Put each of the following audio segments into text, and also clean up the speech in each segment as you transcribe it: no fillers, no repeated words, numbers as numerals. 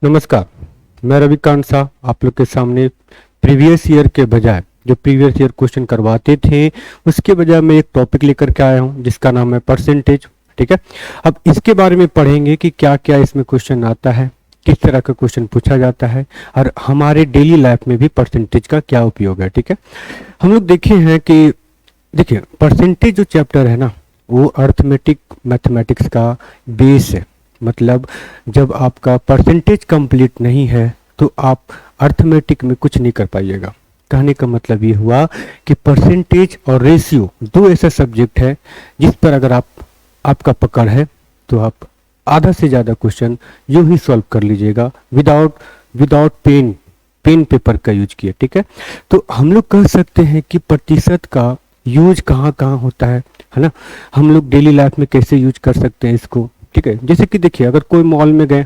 नमस्कार, मैं रविकांत शाह आप लोग के सामने प्रीवियस ईयर के बजाय जो प्रीवियस ईयर क्वेश्चन करवाते थे उसके बजाय मैं एक टॉपिक लेकर के आया हूं जिसका नाम है परसेंटेज। ठीक है, अब इसके बारे में पढ़ेंगे कि क्या क्या इसमें क्वेश्चन आता है, किस तरह का क्वेश्चन पूछा जाता है और हमारे डेली लाइफ में भी परसेंटेज का क्या उपयोग है। ठीक है, हम लोग देखे हैं कि देखिए परसेंटेज जो चैप्टर है ना वो अर्थमेटिक मैथमेटिक्स का बेस है। मतलब जब आपका परसेंटेज कंप्लीट नहीं है तो आप अर्थमेटिक में कुछ नहीं कर पाइएगा। कहने का मतलब ये हुआ कि परसेंटेज और रेशियो दो ऐसा सब्जेक्ट है जिस पर अगर आपका पकड़ है तो आप आधा से ज़्यादा क्वेश्चन यूं ही सॉल्व कर लीजिएगा विदाउट पेन पेपर का यूज किए। ठीक है, तो हम लोग कह सकते हैं कि प्रतिशत का यूज कहाँ कहाँ होता है ना, हम लोग डेली लाइफ में कैसे यूज कर सकते हैं इसको। ठीक है, जैसे कि देखिए अगर कोई मॉल में गए,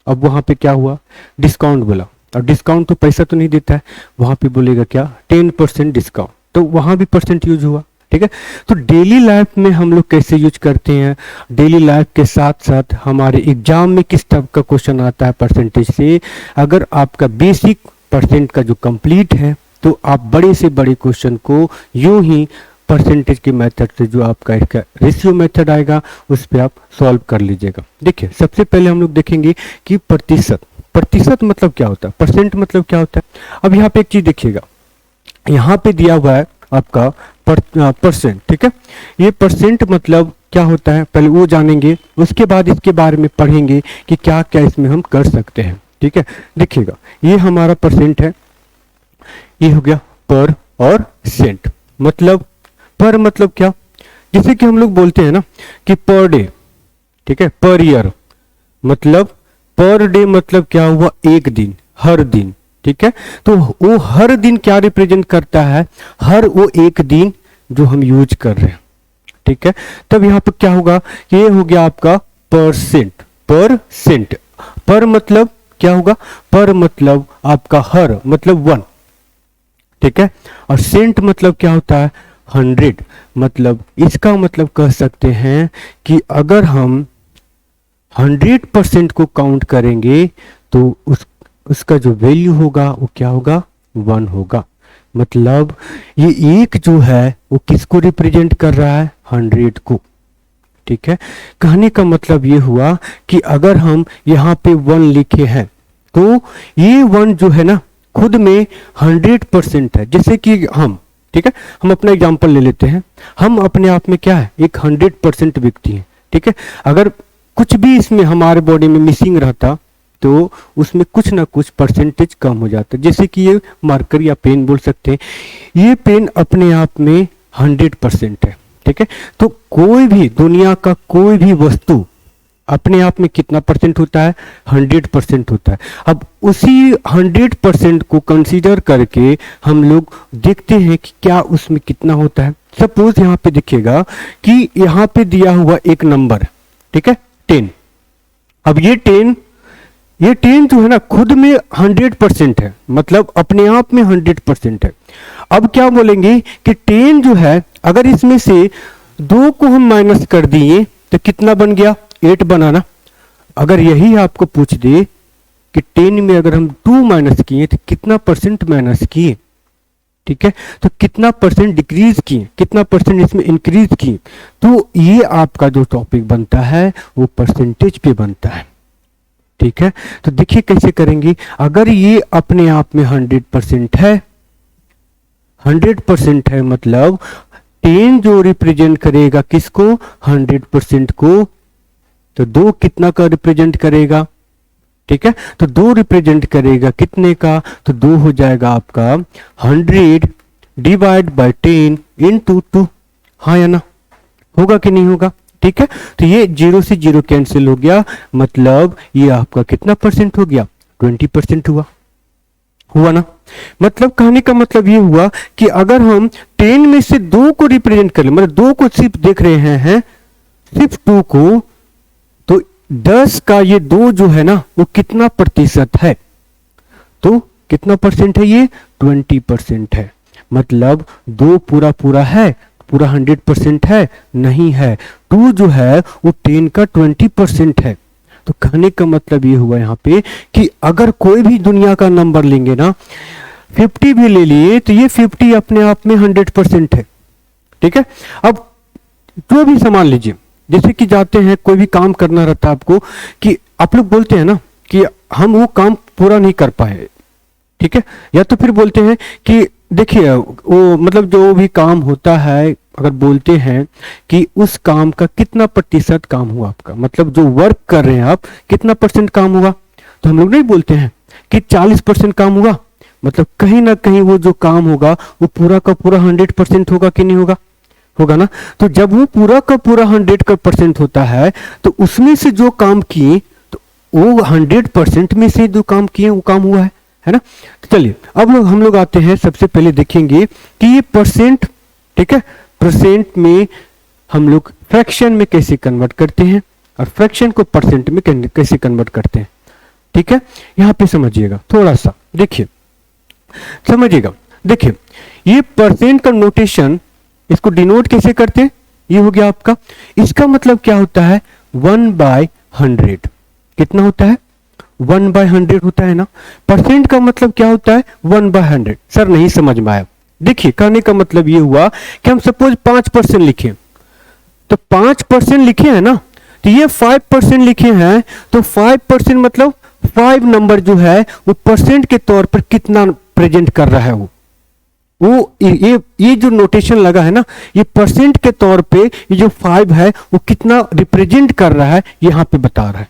अब वहां पे क्या हुआ, डिस्काउंट बोला, और डिस्काउंट तो पैसा तो नहीं देता है, वहां पे बोलेगा क्या 10% डिस्काउंट, तो वहां भी परसेंट यूज हुआ। ठीक है, तो डेली लाइफ में हम लोग कैसे यूज करते हैं, डेली लाइफ के साथ साथ हमारे एग्जाम में किस टाइप का क्वेश्चन आता है परसेंटेज से। अगर आपका बेसिक परसेंट का जो कंप्लीट है तो आप बड़े से बड़े क्वेश्चन को यूं ही परसेंटेज के मेथड से जो आपका इसका रेशियो मेथड आएगा उस पर आप सॉल्व कर लीजिएगा। देखिए सबसे पहले हम लोग देखेंगे कि प्रतिशत मतलब क्या होता है, परसेंट मतलब क्या होता है। अब यहाँ पे एक चीज देखिएगा, यहाँ पे दिया हुआ है आपका परसेंट। ठीक है, ये परसेंट मतलब क्या होता है पहले वो जानेंगे, उसके बाद इसके बारे में पढ़ेंगे कि क्या क्या इसमें हम कर सकते हैं। ठीक है, देखिएगा ये हमारा परसेंट है, ये हो गया पर और सेंट। मतलब पर मतलब क्या, जैसे कि हम लोग बोलते हैं ना कि पर डे, ठीक है, पर ईयर मतलब पर डे मतलब क्या हुआ एक दिन, हर दिन। ठीक है, तो वो हर दिन क्या रिप्रेजेंट करता है, हर वो एक दिन जो हम यूज कर रहे हैं। ठीक है, तब यहां पर क्या होगा, ये हो गया आपका परसेंट। पर मतलब क्या होगा, पर मतलब आपका हर मतलब 1। ठीक है, और सेंट मतलब क्या होता है 100। मतलब इसका मतलब कह सकते हैं कि अगर हम 100% को काउंट करेंगे तो उसका जो वैल्यू होगा वो क्या होगा 1 होगा। मतलब ये एक जो है वो किसको रिप्रेजेंट कर रहा है, 100 को। ठीक है, कहने का मतलब ये हुआ कि अगर हम यहाँ पे 1 लिखे हैं तो ये 1 जो है ना खुद में 100% है। जैसे कि हम, ठीक है, हम अपना एग्जांपल ले लेते हैं, हम अपने आप में क्या है, एक 100% व्यक्ति है। ठीक है, अगर कुछ भी इसमें हमारे बॉडी में मिसिंग रहता तो उसमें कुछ ना कुछ परसेंटेज कम हो जाता। जैसे कि ये मार्कर या पेन बोल सकते हैं, ये पेन अपने आप में 100% है। ठीक है, तो कोई भी दुनिया का कोई भी वस्तु अपने आप में कितना परसेंट होता है, 100% होता है। अब उसी 100% को कंसीडर करके हम लोग देखते हैं कि क्या उसमें कितना होता है। सपोज यहाँ पे देखिएगा कि यहाँ पे दिया हुआ एक नंबर, ठीक है 10। अब ये 10 जो है ना खुद में 100% है, मतलब अपने आप में 100% है। अब क्या बोलेंगे कि 10 जो है अगर इसमें से 2 को हम माइनस कर दिए तो कितना बन गया, 8 बनाना। अगर यही आपको पूछ दे कि 10 में अगर हम 2 माइनस किए तो कितना परसेंट माइनस किए, ठीक है, तो कितना परसेंट डिक्रीज किए, कितना परसेंट इसमें इंक्रीज किए, तो ये आपका जो टॉपिक बनता है वो परसेंटेज पे बनता है। ठीक है, तो देखिए कैसे करेंगे। अगर ये अपने आप में 100% है, 100% है मतलब 10 जो रिप्रेजेंट करेगा किसको, 100% को, तो 2 कितना का रिप्रेजेंट करेगा, ठीक है, तो 2 रिप्रेजेंट करेगा कितने का, तो 2 हो जाएगा आपका 100 डिवाइड बाय 10 इंटू 2। हाँ या ना, होगा कि नहीं होगा। ठीक है, तो ये 0 से 0 कैंसिल हो गया, मतलब ये आपका कितना परसेंट हो गया, 20% हुआ ना। मतलब कहने का मतलब ये हुआ कि अगर हम 10 में से 2 को रिप्रेजेंट कर ले, मतलब 2 को सिर्फ देख रहे हैं सिर्फ 2 को, तो 10 का ये 2 जो है ना वो कितना प्रतिशत है, तो कितना परसेंट है, ये 20% है। मतलब 2 पूरा है, पूरा 100% है नहीं है, 2 जो है वो 10 का 20% है। तो कहने का मतलब ये हुआ यहाँ पे कि अगर कोई भी दुनिया का नंबर लेंगे ना, 50 भी ले लिए तो ये 50 अपने आप में 100% है। ठीक है, अब जो भी सामान लीजिए, जैसे कि जाते हैं कोई भी काम करना रहता है आपको, कि आप लोग बोलते हैं ना कि हम वो काम पूरा नहीं कर पाए, ठीक है, या तो फिर बोलते हैं कि देखिए वो मतलब जो भी काम होता है, अगर बोलते हैं कि उस काम का कितना प्रतिशत काम हुआ आपका, मतलब जो वर्क कर रहे हैं आप कितना परसेंट काम हुआ, तो हम लोग नहीं बोलते हैं कि 40% काम हुआ, मतलब कहीं ना कहीं वो जो काम होगा वो पूरा का पूरा 100% होगा कि नहीं होगा, होगा ना। तो जब वो पूरा का पूरा 100% होता है तो उसमें से जो काम किए तो वो 100% में से जो काम किए वो काम हुआ है ना। तो चलिए अब हम लोग आते हैं, सबसे पहले देखेंगे कि ये परसेंट, ठीक है, परसेंट में हम लोग फ्रैक्शन में कैसे कन्वर्ट करते हैं और फ्रैक्शन को परसेंट में कैसे कन्वर्ट करते हैं। ठीक है, यहां पे समझिएगा थोड़ा सा, देखिए समझिएगा, देखिए ये परसेंट का नोटेशन, इसको डिनोट कैसे करते हैं, ये हो गया आपका, इसका मतलब क्या होता है 1/100, कितना होता है 1/100 होता है ना। परसेंट का मतलब क्या होता है 1/100। सर नहीं समझ में आया, देखिए कहने का मतलब ये हुआ कि हम सपोज 5% लिखे, तो 5% लिखे हैं ना, तो ये 5% लिखे हैं, तो 5% मतलब 5 नंबर जो है वो परसेंट के तौर पर कितना प्रेजेंट कर रहा है, वो ये जो नोटेशन लगा है ना, ये परसेंट के तौर पे ये जो 5 है वो कितना रिप्रेजेंट कर रहा है यहां पे बता रहा है।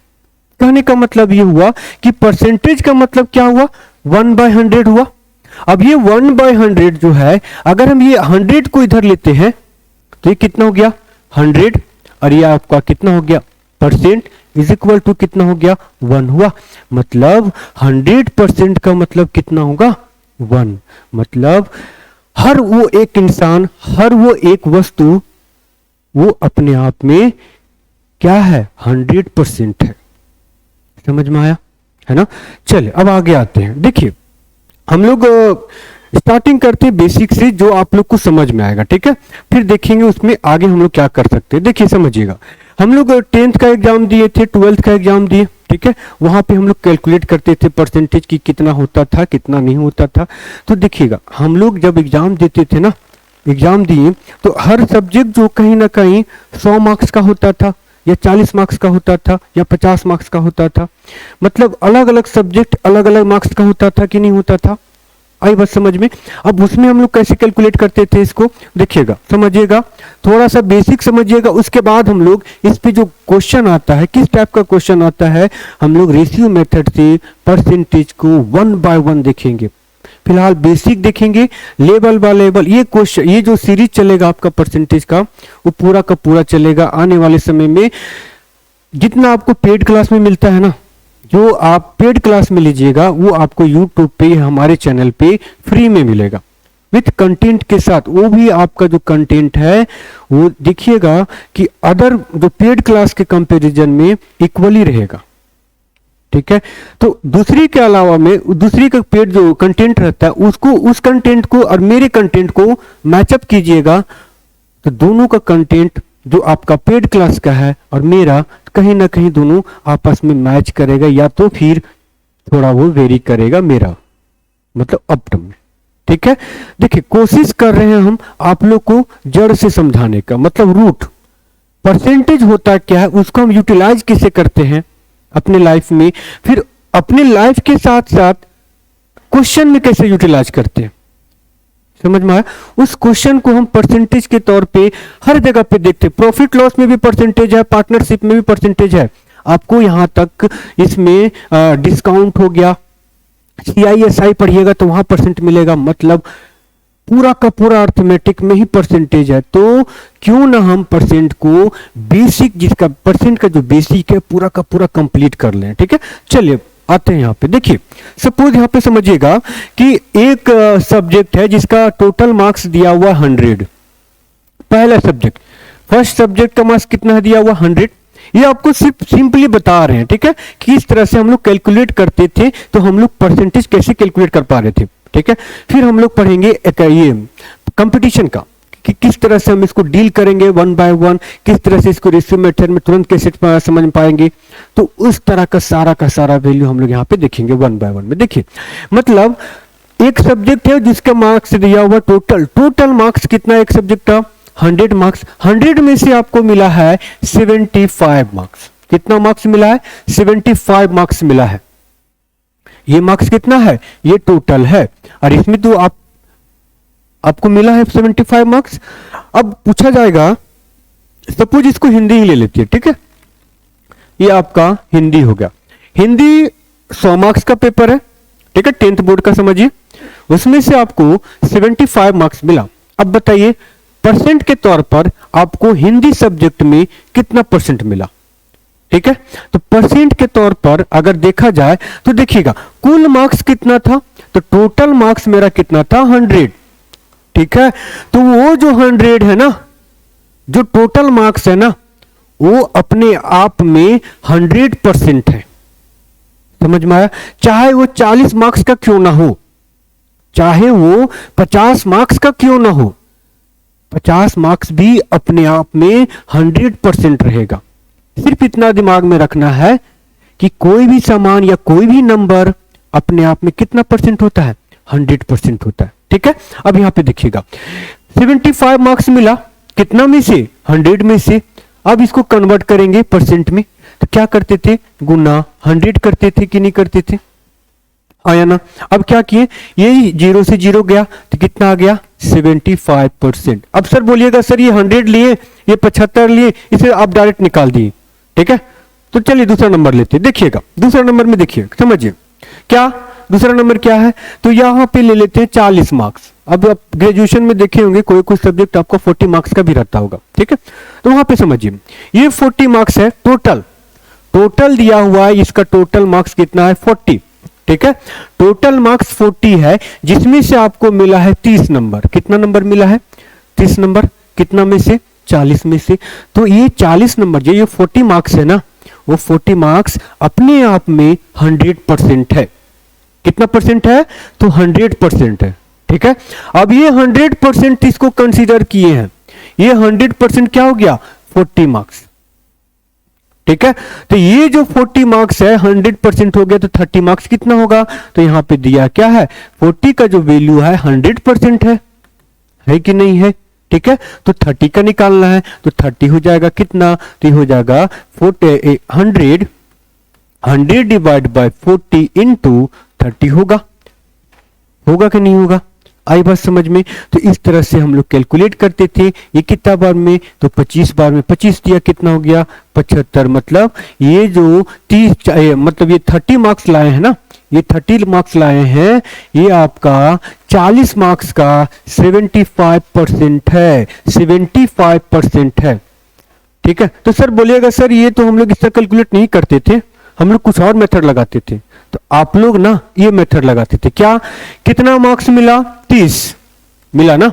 कहने का मतलब ये हुआ कि परसेंटेज का मतलब क्या हुआ 1/100 हुआ। अब ये 1/100 जो है, अगर हम ये 100 को इधर लेते हैं तो ये कितना हो गया 100, और ये आपका कितना हो गया परसेंट इज इक्वल टू कितना हो गया 1 हुआ। मतलब 100% का मतलब कितना होगा 1। मतलब हर वो एक इंसान, हर वो एक वस्तु वो अपने आप में क्या है 100% है। समझ में आया है ना। चलिए अब आगे आते हैं, देखिए हम लोग स्टार्टिंग करते हैं बेसिक से, जो आप लोग को समझ में आएगा, ठीक है, फिर देखेंगे उसमें आगे हम लोग क्या कर सकते हैं। देखिए समझिएगा, हम लोग 10th का एग्जाम दिए थे, 12th का एग्जाम दिए, ठीक है, वहां पे हम लोग कैलकुलेट करते थे परसेंटेज की कितना होता था कितना नहीं होता था। तो देखिएगा हम लोग जब एग्जाम देते थे ना, एग्जाम दिए तो हर सब्जेक्ट जो कहीं ना कहीं 100 मार्क्स का होता था या 40 मार्क्स का होता था या 50 मार्क्स का होता था, मतलब अलग अलग सब्जेक्ट अलग अलग मार्क्स का होता था कि नहीं होता था। आई बात समझ में। अब उसमें हम लोग कैसे कैलकुलेट करते थे इसको, देखिएगा समझिएगा, थोड़ा सा बेसिक समझिएगा, उसके बाद हम लोग इस पे जो क्वेश्चन आता है, किस टाइप का क्वेश्चन आता है, हम लोग रेशियो मेथड से परसेंटेज को 1 बाय 1 देखेंगे। फिलहाल बेसिक देखेंगे, लेवल बाय लेवल ये क्वेश्चन, ये जो सीरीज चलेगा आपका परसेंटेज का वो पूरा का पूरा चलेगा। आने वाले समय में जितना आपको पेड क्लास में मिलता है ना, जो आप पेड क्लास में लीजिएगा वो आपको YouTube पे हमारे चैनल पे फ्री में मिलेगा विथ कंटेंट के साथ। वो भी आपका जो कंटेंट है वो देखिएगा कि अदर जो पेड क्लास के कंपैरिजन में इक्वली रहेगा, ठीक है। तो दूसरी के अलावा में दूसरी का पेड जो कंटेंट रहता है उसको, उस कंटेंट को और मेरे कंटेंट को मैचअप कीजिएगा, तो दोनों का कंटेंट जो आपका पेड क्लास का है और मेरा कहीं ना कहीं दोनों आपस में मैच करेगा, या तो फिर थोड़ा वो वेरी करेगा मेरा, मतलब अप डाउन में, ठीक है। देखिए कोशिश कर रहे हैं हम आप लोग को जड़ से समझाने का, मतलब रूट परसेंटेज होता क्या है उसको हम यूटिलाइज कैसे करते हैं अपने लाइफ में, फिर अपने लाइफ के साथ साथ क्वेश्चन में कैसे यूटिलाइज करते हैं। समझ में आया। उस क्वेश्चन को हम परसेंटेज के तौर पे हर जगह पे देखते हैं, प्रॉफिट लॉस में भी परसेंटेज है, पार्टनरशिप में भी परसेंटेज है, आपको यहां तक इसमें डिस्काउंट हो गया, CISI पढ़िएगा तो वहां परसेंट मिलेगा, मतलब पूरा का पूरा अर्थमेटिक में ही परसेंटेज है। तो क्यों ना हम परसेंट को बेसिक, जिसका परसेंट का जो बेसिक है पूरा का पूरा कंप्लीट कर लें, ठीक है। चलिए आते हैं यहाँ पे, देखिए सपोज यहाँ पे समझिएगा कि एक सब्जेक्ट है जिसका टोटल मार्क्स दिया हुआ 100, पहला सब्जेक्ट, फर्स्ट सब्जेक्ट का मार्क्स कितना है दिया हुआ 100। ये आपको सिर्फ सिंपली बता रहे हैं, ठीक है, कि इस तरह से हम लोग कैलकुलेट करते थे, तो हम लोग परसेंटेज कैसे कैलकुलेट कर पा रहे थे, ठीक है। फिर हम लोग पढ़ेंगे ये कंपटीशन का, कि किस तरह से हम इसको डील करेंगे 1 बाय 1, किस तरह से इसको रेशियो मेथड में तुरंत कैसे समझ पाएंगे। तो उस तरह का सारा वैल्यू हम लोग यहाँ पे देखेंगे वन बाय वन में। देखिए मतलब एक सब्जेक्ट है जिसका मार्क्स दिया हुआ टोटल मार्क्स कितना है एक सब्जेक्ट का 100 मार्क्स, 100 में से आपको मिला है 75 मार्क्स। कितना मार्क्स मिला है? 75 मार्क्स मिला है। ये मार्क्स कितना है? ये टोटल है, और इसमें तो आपको मिला है 75 मार्क्स। अब पूछा जाएगा, सपोज इसको हिंदी ही ले लेती है, ठीक है, ये आपका हिंदी हो गया। हिंदी 100 मार्क्स का पेपर है, ठीक है, 10th बोर्ड का समझिए, उसमें से आपको 75 मार्क्स मिला। अब बताइए परसेंट के तौर पर आपको हिंदी सब्जेक्ट में कितना परसेंट मिला? ठीक है, तो परसेंट के तौर पर अगर देखा जाए तो देखिएगा कुल मार्क्स कितना था, तो टोटल मार्क्स मेरा कितना था 100, ठीक है, तो वो जो 100 है ना, जो टोटल मार्क्स है ना, वो अपने आप में 100% है। समझ में आया? चाहे वो 40 मार्क्स का क्यों ना हो, चाहे वो 50 मार्क्स का क्यों ना हो, 50 मार्क्स भी अपने आप में 100% रहेगा। सिर्फ इतना दिमाग में रखना है कि कोई भी सामान या कोई भी नंबर अपने आप में कितना परसेंट होता है? 100% होता है। ठीक है, अब यहां पे देखिएगा 75 मार्क्स मिला, कितना में से? 100 में से। अब इसको कन्वर्ट करेंगे परसेंट में, तो क्या करते थे? गुना 100 करते थे कि नहीं करते थे? आया ना? अब क्या किए, ये 0 से 0 गया तो कितना आ गया? 75%। अब सर बोलिएगा सर ये 100 लिए, ये 75 लिए, इसे आप डायरेक्ट निकाल दिए, ठीक है, तो चलिए दूसरा नंबर लेते हैं। देखिएगा दूसरा नंबर में, देखिए समझिए क्या दूसरा नंबर क्या है, तो यहां पे ले लेते हैं 40 मार्क्स। अब आप ग्रेजुएशन में देखे होंगे कोई कोई सब्जेक्ट आपको 40 मार्क्स का भी रहता होगा, ठीक है, तो वहां पे समझिए ये 40 मार्क्स है टोटल दिया हुआ है, इसका टोटल मार्क्स कितना है? 40, ठीक है, टोटल मार्क्स 40 है, जिसमें से आपको मिला है 30 नंबर। कितना नंबर मिला है? 30 नंबर। कितना में से? 40 में से। तो ये 40 नंबर जो ये 40 मार्क्स है ना, वो 40 मार्क्स अपने आप में 100% है। कितना परसेंट है? तो 100% है, ठीक है। अब ये 100% इसको कंसीडर किए हैं, ये 100% क्या हो गया? 40 मार्क्स, ठीक है, तो ये जो 40 मार्क्स है 100% हो गया, तो 30 मार्क्स कितना होगा? तो यहां पे दिया क्या है? 40 का जो वैल्यू है 100% है कि नहीं है? ठीक है, तो 30 का निकालना है, तो 30 हो जाएगा कितना? तो ये हो जाएगा 100 डिवाइड बाय 40 इंटू 30 होगा कि नहीं होगा? आई बात समझ में? तो इस तरह से हम लोग कैलकुलेट करते थे। ये कितना बार में? तो 25 बार में 25 दिया, कितना हो गया? 75। मतलब ये जो 30 मतलब ये 30 मार्क्स लाए हैं ना, ये 30 मार्क्स लाए हैं, ये आपका 40 मार्क्स का 75% है, 75% है, ठीक है। तो सर बोलिएगा सर ये तो हम लोग इससे कैलकुलेट नहीं करते थे, हम लोग कुछ और मेथड लगाते थे। तो आप लोग ना ये मेथड लगाते थे क्या? कितना मार्क्स मिला? 30 मिला ना,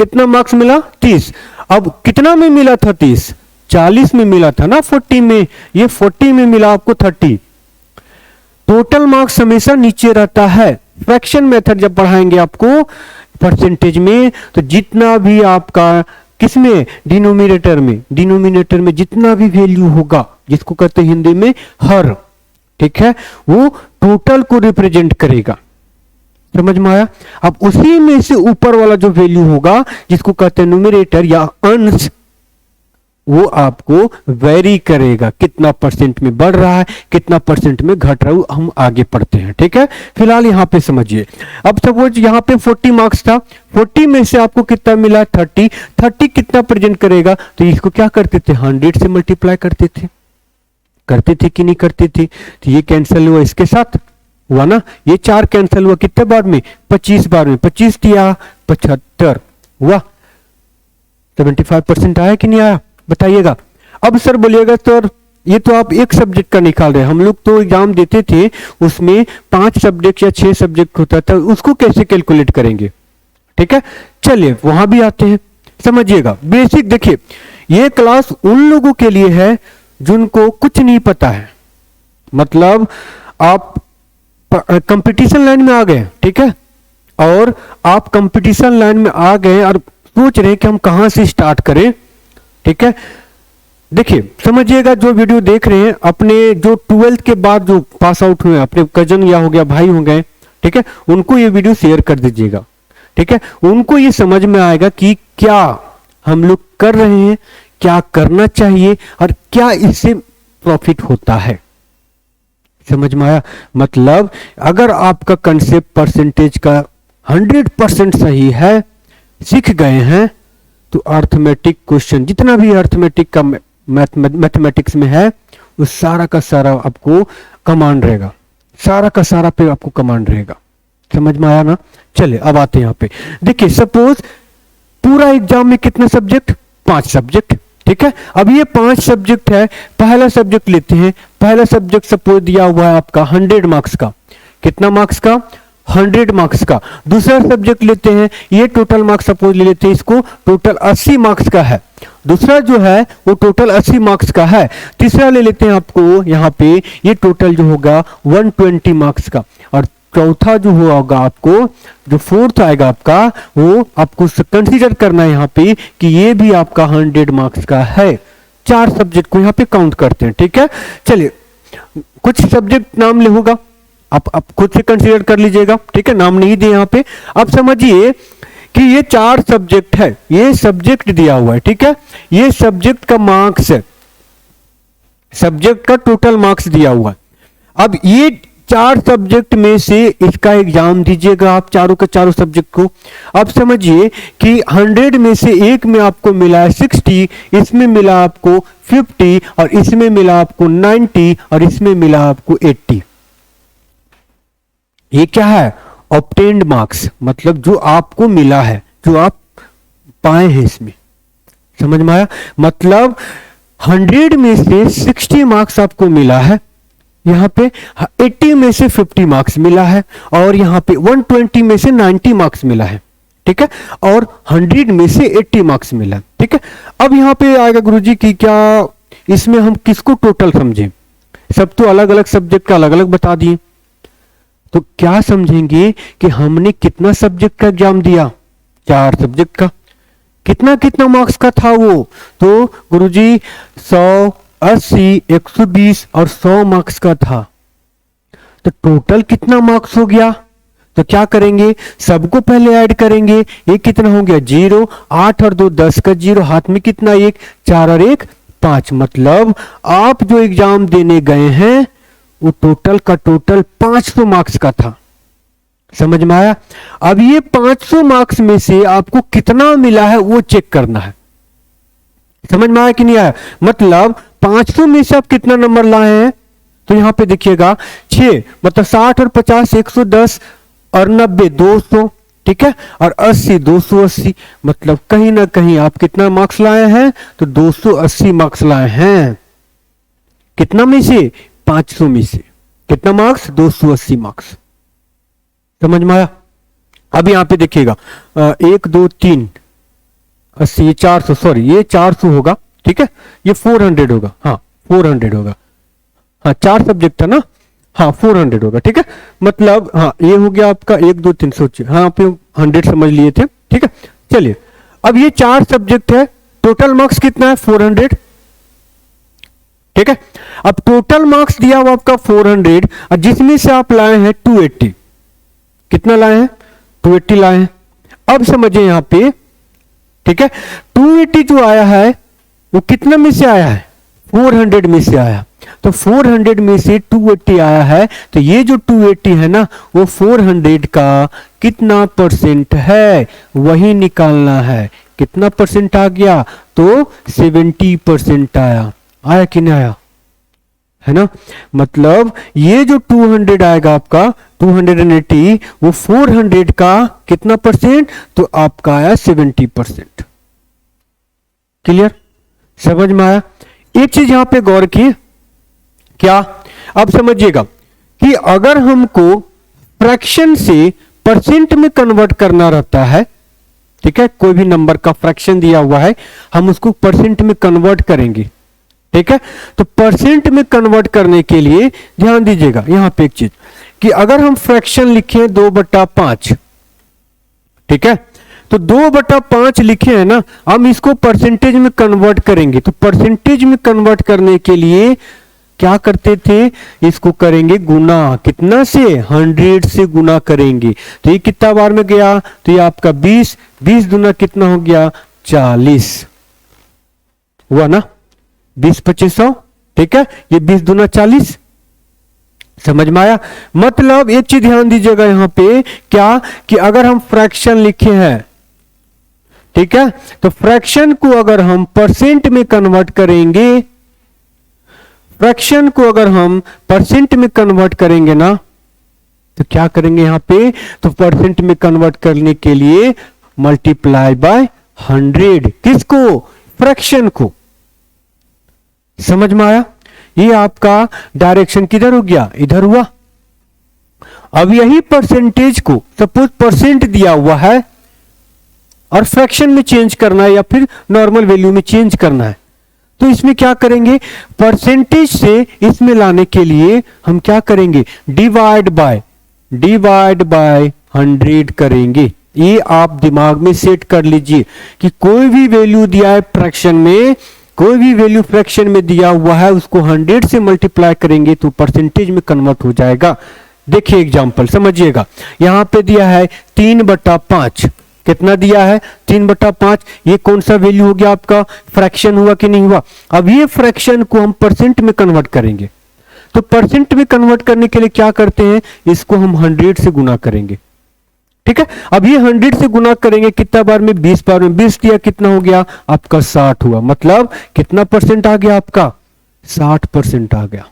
कितना मार्क्स मिला? 30। अब कितना में मिला था? 30, 40 में मिला था ना, 40 में, ये 40 में मिला आपको 30। टोटल मार्क्स हमेशा नीचे रहता है। फ्रैक्शन मेथड जब पढ़ाएंगे आपको परसेंटेज में, तो जितना भी आपका किसमें? डिनोमिनेटर में जितना भी वैल्यू होगा, जिसको कहते हैं हिंदी में हर, ठीक है, वो टोटल को रिप्रेजेंट करेगा। समझ में आया? अब उसी में से ऊपर वाला जो वैल्यू होगा, जिसको कहते हैं न्यूमरेटर या अंश, वो आपको वेरी करेगा, कितना परसेंट में बढ़ रहा है, कितना परसेंट में घट रहा है, हम आगे पढ़ते हैं, ठीक है। फिलहाल यहां पे समझिए, अब सपोज यहां पे 40 मार्क्स था, 40 में से आपको कितना मिला? 30 कितना प्रेजेंट करेगा? तो इसको क्या करते थे? 100 से मल्टीप्लाई करते थे कि नहीं करते थे? तो ये कैंसिल हुआ, इसके साथ हुआ ना, ये 4 कैंसिल हुआ, कितने बार में? 25 बार में। 25 दिया, 75 हुआ, 75% आया कि नहीं आया? बताइएगा। अब सर बोलिएगा सर ये तो आप एक सब्जेक्ट का निकाल रहे हैं, हम लोग तो एग्जाम देते थे उसमें 5 सब्जेक्ट या 6 सब्जेक्ट होता था, उसको कैसे कैलकुलेट करेंगे? ठीक है, चलिए वहां भी आते हैं, समझिएगा। बेसिक देखिए, ये क्लास उन लोगों के लिए है जिनको कुछ नहीं पता है, मतलब आप कंपटीशन लाइन में आ गए, ठीक है, और आप कंपटीशन लाइन में आ गए और सोच रहे हैं कि हम कहां से स्टार्ट करें, ठीक है, देखिए समझिएगा, जो वीडियो देख रहे हैं अपने जो 12th के बाद जो पास आउट हुए अपने कजन या हो गया भाई हो गए, ठीक है, उनको ये वीडियो शेयर कर दीजिएगा, ठीक है। उनको ये समझ में आएगा कि क्या हम लोग कर रहे हैं, क्या करना चाहिए और क्या इससे प्रॉफिट होता है। समझ में आया? मतलब अगर आपका कंसेप्ट परसेंटेज का 100% सही है, सीख गए हैं, तो अर्थमेटिक क्वेश्चन जितना भी अर्थमेटिक का मैथमेटिक्स में है वो सारा का सारा आपको कमांड रहेगा, सारा का सारा पे आपको कमांड रहेगा। समझ में आया ना? चलिए अब आते हैं यहाँ पे। देखिए सपोज पूरा एग्जाम में कितने सब्जेक्ट? 5 सब्जेक्ट, ठीक है। अब ये 5 सब्जेक्ट है, पहला सब्जेक्ट लेते हैं। पहला सब्जेक्ट सपोज दिया हुआ है आपका 100 मार्क्स का। कितना मार्क्स का? 100 मार्क्स का। दूसरा सब्जेक्ट लेते हैं, ये टोटल मार्क्स सपोज ले लेते हैं, इसको टोटल 80 मार्क्स का है। दूसरा जो है वो टोटल 80 मार्क्स का है। तीसरा ले लेते हैं आपको यहाँ पे, ये टोटल जो होगा 120 मार्क्स का। और चौथा जो होगा आपको, जो फोर्थ आएगा आपका, वो आपको कंसीडर करना है यहाँ पे कि ये भी आपका 100 मार्क्स का है। 4 सब्जेक्ट को यहाँ पे काउंट करते हैं, ठीक है। चलिए कुछ सब्जेक्ट नाम ले होगा, आप खुद से कंसीडर कर लीजिएगा, ठीक है, नाम नहीं दिए यहाँ पे। अब समझिए कि ये 4 सब्जेक्ट है, ये सब्जेक्ट दिया हुआ है, ठीक है। ये सब्जेक्ट का मार्क्स है, सब्जेक्ट का टोटल मार्क्स दिया हुआ है। अब ये 4 सब्जेक्ट में से इसका एग्जाम दीजिएगा आप चारों के चारों सब्जेक्ट को। अब समझिए कि 100 में से एक में आपको मिला है 60, इसमें मिला आपको 50 और इसमें मिला आपको 90 और इसमें मिला आपको 80। ये क्या है? ऑब्टेन्ड मार्क्स, मतलब जो आपको मिला है, जो आप पाए हैं इसमें। समझ में आया? मतलब 100 में से 60 मार्क्स आपको मिला है, यहां पे 80 में से 50 मार्क्स मिला है और यहां पे 120 में से 90 मार्क्स मिला है, ठीक है, और 100 में से 80 मार्क्स मिला है, ठीक है। अब यहां पे आएगा गुरुजी कि क्या इसमें हम किसको टोटल समझें? सब तो अलग अलग सब्जेक्ट का अलग अलग बता दिए, तो क्या समझेंगे कि हमने कितना सब्जेक्ट का एग्जाम दिया? 4 सब्जेक्ट का। कितना कितना मार्क्स का था वो? तो गुरुजी 100, 80, 120 और 100 मार्क्स का था। तो टोटल कितना मार्क्स हो गया? तो क्या करेंगे, सबको पहले ऐड करेंगे। ये कितना हो गया? 0, 8 और 2 10 का 0, हाथ में कितना? 1, 4 और 1 5। मतलब आप जो एग्जाम देने गए हैं वो टोटल का टोटल 500 मार्क्स का था। समझ में आया? अब ये 500 मार्क्स में से आपको कितना मिला है वो चेक करना है। समझ में आया कि नहीं आया? मतलब 500 में से आप कितना नंबर लाए हैं? तो यहां पे देखिएगा 6, मतलब 60 और 50 110 और 90 200, ठीक है, और 80 280। मतलब कहीं ना कहीं आप कितना मार्क्स लाए हैं? तो 280 मार्क्स लाए हैं। कितना में से? 500 में से। कितना मार्क्स? 280 मार्क्स। समझ में आया? अब यहां पे देखिएगा 1 2 3 80, ये 400, सॉरी ये 400 होगा, ठीक है, ये 400 होगा, हाँ 400 होगा, हाँ 4 सब्जेक्ट था ना, हाँ 400 होगा, ठीक है। मतलब हाँ ये हो गया आपका 1 2 300, हाँ आप 100 समझ लिए थे, ठीक है। चलिए अब ये 4 सब्जेक्ट है, टोटल मार्क्स कितना है? 400, ठीक है। अब टोटल मार्क्स दिया हुआ आपका 400 और जिसमें से आप लाए हैं 280। कितना लाए हैं? 280 लाए हैं। अब समझिए यहां पे, ठीक है, 280 जो आया है वो कितना में से आया है? 400 में से आया। तो 400 में से 280 आया है, तो ये जो 280 है ना वो 400 का कितना परसेंट है वही निकालना है। कितना परसेंट आ गया? तो 70% आया। आया कि नहीं आया? है ना? मतलब ये जो 200 आएगा आपका 280, वो 400 का कितना परसेंट? तो आपका आया 70%। क्लियर? समझ में आया? एक चीज यहां पे गौर की, क्या? अब समझिएगा कि अगर हमको फ्रैक्शन से परसेंट में कन्वर्ट करना रहता है, ठीक है, कोई भी नंबर का फ्रैक्शन दिया हुआ है, हम उसको परसेंट में कन्वर्ट करेंगे, ठीक है। तो परसेंट में कन्वर्ट करने के लिए ध्यान दीजिएगा यहां पे एक चीज कि अगर हम फ्रैक्शन लिखें 2/5, ठीक है, तो 2/5 लिखे हैं ना, हम इसको परसेंटेज में कन्वर्ट करेंगे। तो परसेंटेज में कन्वर्ट करने के लिए क्या करते थे, इसको करेंगे गुना, कितना से, 100 से गुना करेंगे। तो ये कितना बार में गया, तो ये आपका 20, 20 दूना कितना हो गया, 40 हुआ ना, 20 2500, ठीक है, ये 20 दूना 40। समझ में आया? मतलब एक चीज ध्यान दीजिएगा यहां पे, क्या कि अगर हम फ्रैक्शन लिखे हैं, ठीक है, तो फ्रैक्शन को अगर हम परसेंट में कन्वर्ट करेंगे, फ्रैक्शन को अगर हम परसेंट में कन्वर्ट करेंगे ना, तो क्या करेंगे यहां पे, तो परसेंट में कन्वर्ट करने के लिए मल्टीप्लाई बाय 100, किसको, फ्रैक्शन को। समझ में आया? ये आपका डायरेक्शन किधर हो गया, इधर हुआ। अब यही परसेंटेज को सपोज परसेंट दिया हुआ है और फ्रैक्शन में चेंज करना है या फिर नॉर्मल वैल्यू में चेंज करना है, तो इसमें क्या करेंगे, परसेंटेज से इसमें लाने के लिए हम क्या करेंगे, डिवाइड बाय 100 करेंगे। ये आप दिमाग में सेट कर लीजिए कि कोई भी वैल्यू दिया है फ्रैक्शन में, कोई भी वैल्यू फ्रैक्शन में दिया हुआ है, उसको 100 से मल्टीप्लाई करेंगे तो परसेंटेज में कन्वर्ट हो जाएगा। देखिए एग्जांपल समझिएगा, यहां पे दिया है 3/5, कितना दिया है, 3/5। ये कौन सा वैल्यू हो गया आपका, फ्रैक्शन हुआ कि नहीं हुआ। अब ये फ्रैक्शन को हम परसेंट में कन्वर्ट करेंगे, तो परसेंट में कन्वर्ट करने के लिए क्या करते हैं, इसको हम 100 से गुना करेंगे, ठीक है। अब ये 100 से गुना करेंगे कितना बार में, 20 बार में, 20 दिया कितना हो गया आपका 60 हुआ, मतलब कितना परसेंट आ गया आपका, 60% आ गया।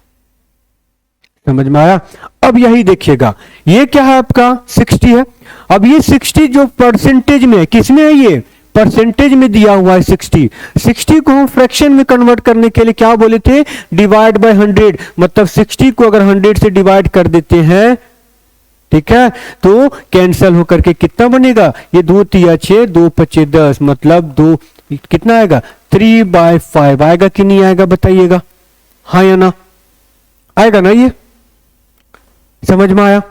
समझ में आया? अब यही देखिएगा, ये क्या है आपका 60 है। अब ये 60 जो परसेंटेज में है, किसमें है, ये परसेंटेज में दिया हुआ है 60 को हम फ्रैक्शन में कन्वर्ट करने के लिए क्या बोले थे, डिवाइड बाय 100, मतलब 60 को अगर 100 से डिवाइड कर देते हैं, ठीक है, तो कैंसल होकर के कितना बनेगा, ये 2 3 6, 2 5 10, मतलब 2 कितना आएगा, 3/5 आएगा कि नहीं आएगा, बताइएगा, हाँ या ना, आएगा ना, ये समझ में आया,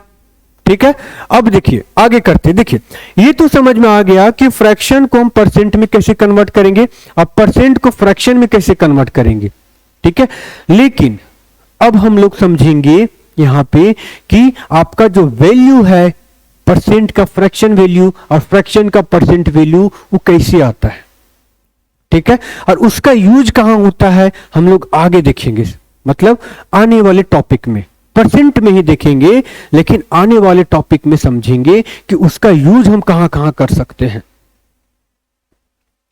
ठीक है। अब देखिए आगे करते, देखिए ये तो समझ में आ गया कि फ्रैक्शन को हम परसेंट में कैसे कन्वर्ट करेंगे, अब परसेंट को फ्रैक्शन में कैसे कन्वर्ट करेंगे, ठीक है। लेकिन अब हम लोग समझेंगे यहां पे कि आपका जो वैल्यू है परसेंट का फ्रैक्शन वैल्यू और फ्रैक्शन का परसेंट वैल्यू वो कैसे आता है, ठीक है, और उसका यूज कहां होता है हम लोग आगे देखेंगे, मतलब आने वाले टॉपिक में। परसेंट में ही देखेंगे लेकिन आने वाले टॉपिक में समझेंगे कि उसका यूज हम कहां कहां कर सकते हैं।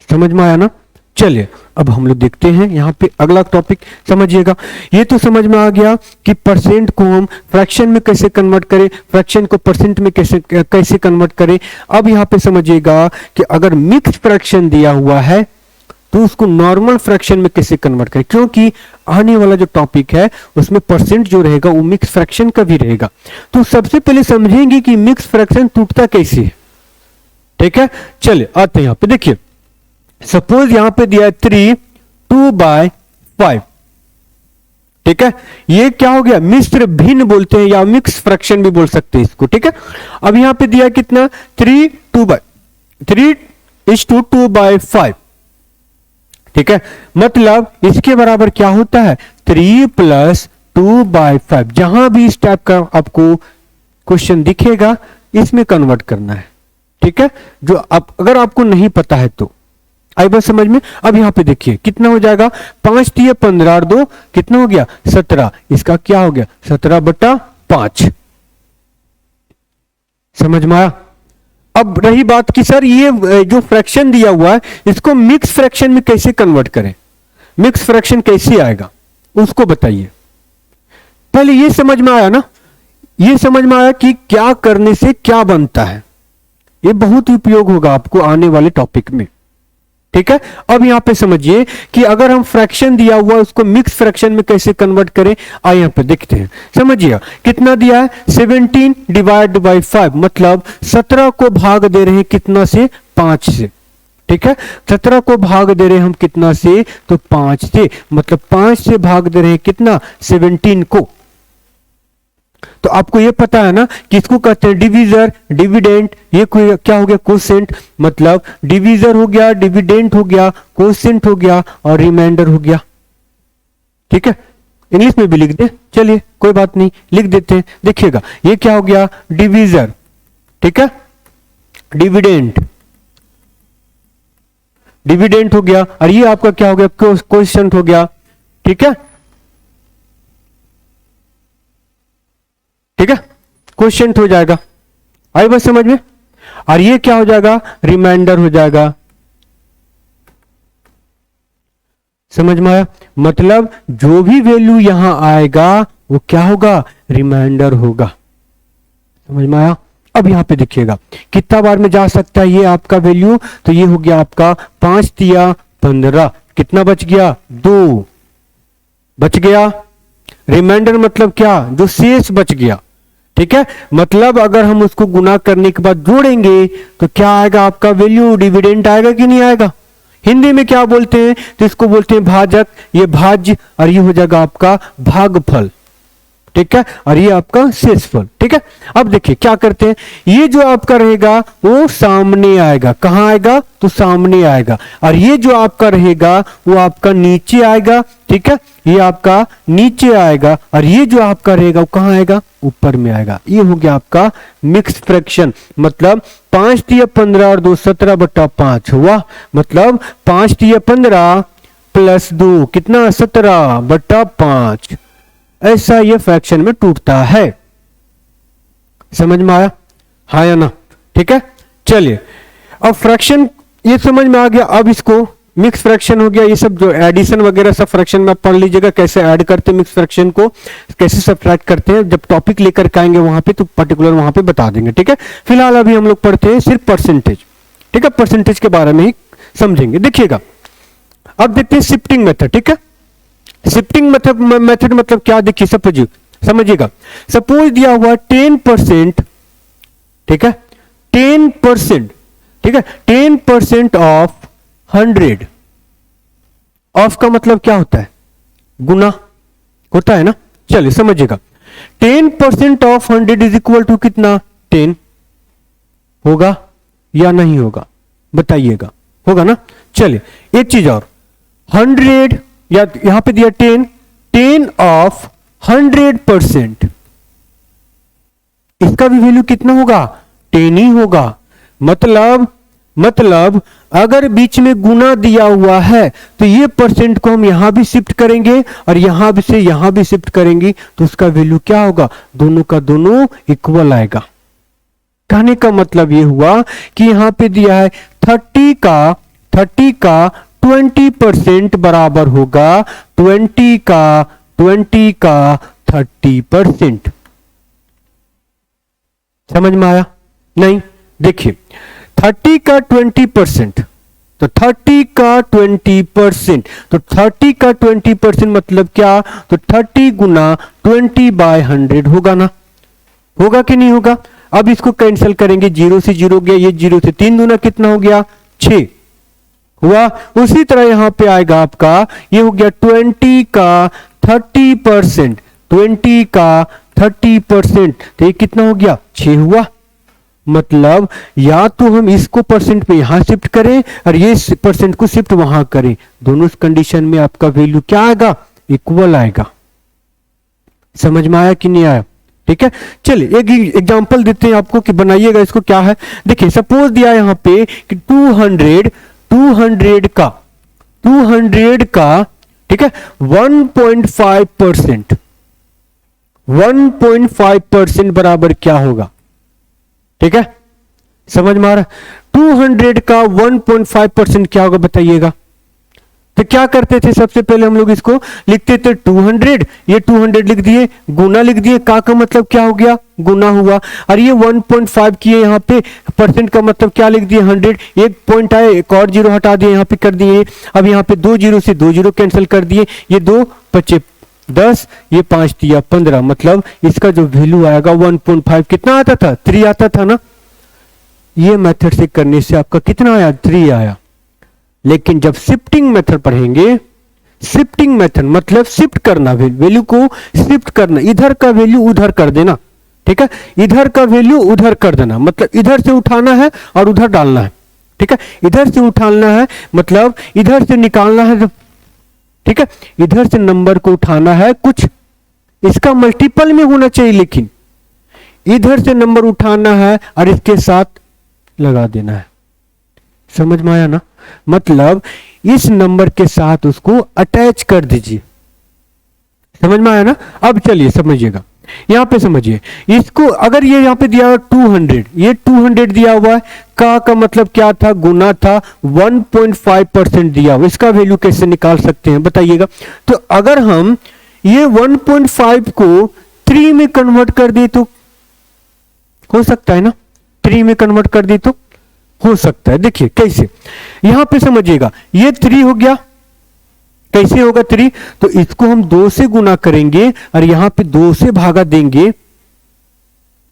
समझ में आया ना? चलिए अब हम लोग देखते हैं यहां पे अगला टॉपिक, समझिएगा। ये तो समझ में आ गया कि परसेंट को हम फ्रैक्शन में कैसे कन्वर्ट करें, फ्रैक्शन को परसेंट में कैसे कन्वर्ट करें। अब यहां पे समझिएगा कि अगर मिक्स फ्रैक्शन दिया हुआ है तो उसको नॉर्मल फ्रैक्शन में कैसे कन्वर्ट करें, क्योंकि आने वाला जो टॉपिक है उसमें परसेंट जो रहेगा वो मिक्स फ्रैक्शन का भी रहेगा। तो सबसे पहले समझेंगे कि मिक्स फ्रैक्शन टूटता कैसे है, ठीक है। चलिए आते हैं यहां पे, देखिए सपोज यहां पे दिया है 3 2/5, ठीक है, ये क्या हो गया, मिश्र भिन्न बोलते हैं या मिक्स फ्रैक्शन भी बोल सकते हैं इसको, ठीक है। अब यहां पे दिया कितना 3 2/5, ठीक है, मतलब इसके बराबर क्या होता है 3 + 2/5। जहां भी इस टाइप का आपको क्वेश्चन दिखेगा इसमें कन्वर्ट करना है, ठीक है, जो अगर आपको नहीं पता है तो आई बात समझ में। अब यहां पे देखिए कितना हो जाएगा, 5 × 15 और 2 कितना हो गया 17, इसका क्या हो गया 17/5। समझ में आया? अब रही बात कि सर ये जो फ्रैक्शन दिया हुआ है इसको मिक्स फ्रैक्शन में कैसे कन्वर्ट करें, मिक्स फ्रैक्शन कैसे आएगा उसको बताइए। पहले ये समझ में आया ना, ये समझ में आया कि क्या करने से क्या बनता है, ये बहुत उपयोग होगा आपको आने वाले टॉपिक में, ठीक है। अब यहां पे समझिए कि अगर हम फ्रैक्शन दिया हुआ उसको मिक्स फ्रैक्शन में कैसे कन्वर्ट करें, आइए यहां पे देखते हैं। समझिए कितना दिया है 17/5, मतलब 17 को भाग दे रहे हैं कितना से 5 से, ठीक है, 17 को भाग दे रहे हैं हम कितना से, तो 5 से, मतलब 5 से भाग दे रहे हैं कितना 17 को, तो आपको ये पता है ना कि इसको कहते हैं डिवीजर, डिविडेंट, ये कोई क्या हो गया, कोसेंट। मतलब डिवीजर हो गया, डिविडेंट हो गया, कोसेंट हो गया और रिमाइंडर हो गया। ठीक है, इंग्लिश में भी लिख दे, चलिए कोई बात नहीं, लिख देते हैं। देखिएगा ये क्या हो गया, डिवीजर, ठीक है, डिविडेंट, डिविडेंट हो गया, और ये आपका क्या हो गया, कोएफिशिएंट हो गया। ठीक है, ठीक है, कोएफिशिएंट हो जाएगा, आई बात समझ में। और ये क्या हो जाएगा, रिमाइंडर हो जाएगा। समझ में आया, मतलब जो भी वैल्यू यहां आएगा वो क्या होगा, रिमाइंडर होगा। समझ में आया। अब यहां पे देखिएगा कितना बार में जा सकता है ये आपका वैल्यू, तो ये हो गया आपका 5 तिया 15, कितना बच गया, 2 बच गया। रिमाइंडर मतलब क्या, जो शेष बच गया। ठीक है, मतलब अगर हम उसको गुना करने के बाद जोड़ेंगे तो क्या आएगा आपका वैल्यू, डिविडेंड आएगा कि नहीं आएगा। हिंदी में क्या बोलते हैं, तो इसको बोलते हैं भाजक, ये भाज्य, और ये हो जाएगा आपका भागफल। ठीक है, और ये आपका शेषफल। ठीक है, अब देखिए क्या करते हैं, ये जो आपका रहेगा वो सामने आएगा, कहां आएगा, तो सामने आएगा, और ये जो आपका रहेगा वो आपका नीचे आएगा। ठीक है, ये आपका नीचे आएगा, और ये जो आपका रहेगा वो कहां आएगा, ऊपर में आएगा। ये हो गया आपका मिक्स फ्रैक्शन। मतलब 5 तिया 15 और 2 17/5 हुआ। मतलब 5 तिया 15 प्लस 2 कितना, 17/5। ऐसा ये फ्रैक्शन में टूटता है। समझ में आया, हाँ या ना। ठीक है, चलिए अब फ्रैक्शन ये समझ में आ गया। अब इसको मिक्स फ्रैक्शन हो गया, ये सब जो एडिशन वगैरह सब फ्रैक्शन में पढ़ लीजिएगा, कैसे ऐड करते हैं मिक्स फ्रैक्शन को, कैसे सब्ट्रैक्ट करते हैं। जब टॉपिक लेकर के आएंगे वहां पे तो पर्टिकुलर वहां पे बता देंगे। ठीक है, फिलहाल अभी हम लोग पढ़ते हैं सिर्फ परसेंटेज। ठीक है, परसेंटेज के बारे में ही समझेंगे। देखिएगा अब देखते हैं शिफ्टिंग मेथड। ठीक है, शिफ्टिंग मेथड मतलब क्या, देखिए समझिएगा। सपोज दिया हुआ 10%, ठीक है, 10%, ठीक है, 10% ऑफ 100, ऑफ का मतलब क्या होता है, गुना होता है ना। चलिए समझिएगा, 10% ऑफ 100 इज इक्वल टू कितना, 10 होगा या नहीं होगा, बताइएगा, होगा ना। चलिए एक चीज और, 100 या यहां पे दिया 10 ऑफ 100%, इसका भी वैल्यू कितना होगा, 10 ही होगा। मतलब अगर बीच में गुना दिया हुआ है तो ये परसेंट को हम यहां भी शिफ्ट करेंगे और यहां भी से यहां भी शिफ्ट करेंगे तो उसका वैल्यू क्या होगा, दोनों का दोनों इक्वल आएगा। कहने का मतलब ये हुआ कि यहां पे दिया है 30 का 20% बराबर होगा 20 का 30%। समझ में आया नहीं। देखिए 30 का 20%, तो 30 का 20%, तो 30 का 20% मतलब क्या, तो 30 गुना 20/100 होगा ना, होगा कि नहीं होगा। अब इसको कैंसिल करेंगे, 0 से 0 गया, ये 0 से 3 गुना कितना हो गया, 6 हुआ। उसी तरह यहां पे आएगा आपका, ये हो गया 20 का 30%, 20 का 30%, तो ये कितना हो गया, 6 हुआ। मतलब या तो हम इसको परसेंट पे यहां शिफ्ट करें और ये परसेंट को शिफ्ट वहां करें, दोनों कंडीशन में आपका वैल्यू क्या आएगा, इक्वल आएगा। समझ में आया कि नहीं आया। ठीक है, चलिए एक एग्जांपल देते हैं आपको कि बनाइएगा इसको। क्या है, देखिए सपोज दिया यहां पे कि 200 का ठीक है 1.5%, 1.5% बराबर क्या होगा। ठीक है, समझ में आ रहा है। 200 का 1.5% क्या होगा बताइएगा। तो क्या करते थे, सबसे पहले हम लोग इसको लिखते थे 200, ये 200 लिख दिए, गुना लिख दिए, का मतलब क्या हो गया, गुना हुआ। और ये 1.5 किए यहाँ पे, परसेंट का मतलब क्या लिख दिए, 100, एक पॉइंट आए, एक और जीरो हटा दिए, यहाँ पे कर दिए। अब यहाँ पे 2 जीरो से 2 जीरो कैंसिल कर दिए, ये 2 बचे 10, ये 5 दिया 15, मतलब इसका जो वैल्यू आएगा 1.5 कितना आता था, 3 आता था ना। ये मेथड से करने से आपका कितना आया, 3 आया। लेकिन जब शिफ्टिंग मेथड पढ़ेंगे, शिफ्टिंग मेथड मतलब शिफ्ट करना, वैल्यू को शिफ्ट करना, इधर का वैल्यू उधर कर देना, ठीक है, इधर का वैल्यू उधर कर देना, मतलब इधर से उठाना है और उधर डालना है। ठीक है, इधर से उठाना है मतलब इधर से निकालना है, ठीक है, इधर से नंबर को उठाना है, कुछ इसका मल्टीपल में होना चाहिए, लेकिन इधर से नंबर उठाना है और इसके साथ लगा देना है। समझ में आया ना, मतलब इस नंबर के साथ उसको अटैच कर दीजिए। समझ में आया ना। अब चलिए समझिएगा, यहां पे समझिए इसको, अगर ये यहां पे दिया हुआ 200, ये 200 दिया हुआ है, का मतलब क्या था, गुना था, 1.5% दिया हुआ, इसका वैल्यू कैसे निकाल सकते हैं बताइएगा। तो अगर हम ये 1.5 को 3 में कन्वर्ट कर दे तो हो सकता है ना, 3 में कन्वर्ट कर दे तो हो सकता है। देखिए कैसे, यहां पे समझिएगा, ये 3 हो गया, कैसे होगा 3, तो इसको हम 2 से गुना करेंगे और यहां पे 2 से भागा देंगे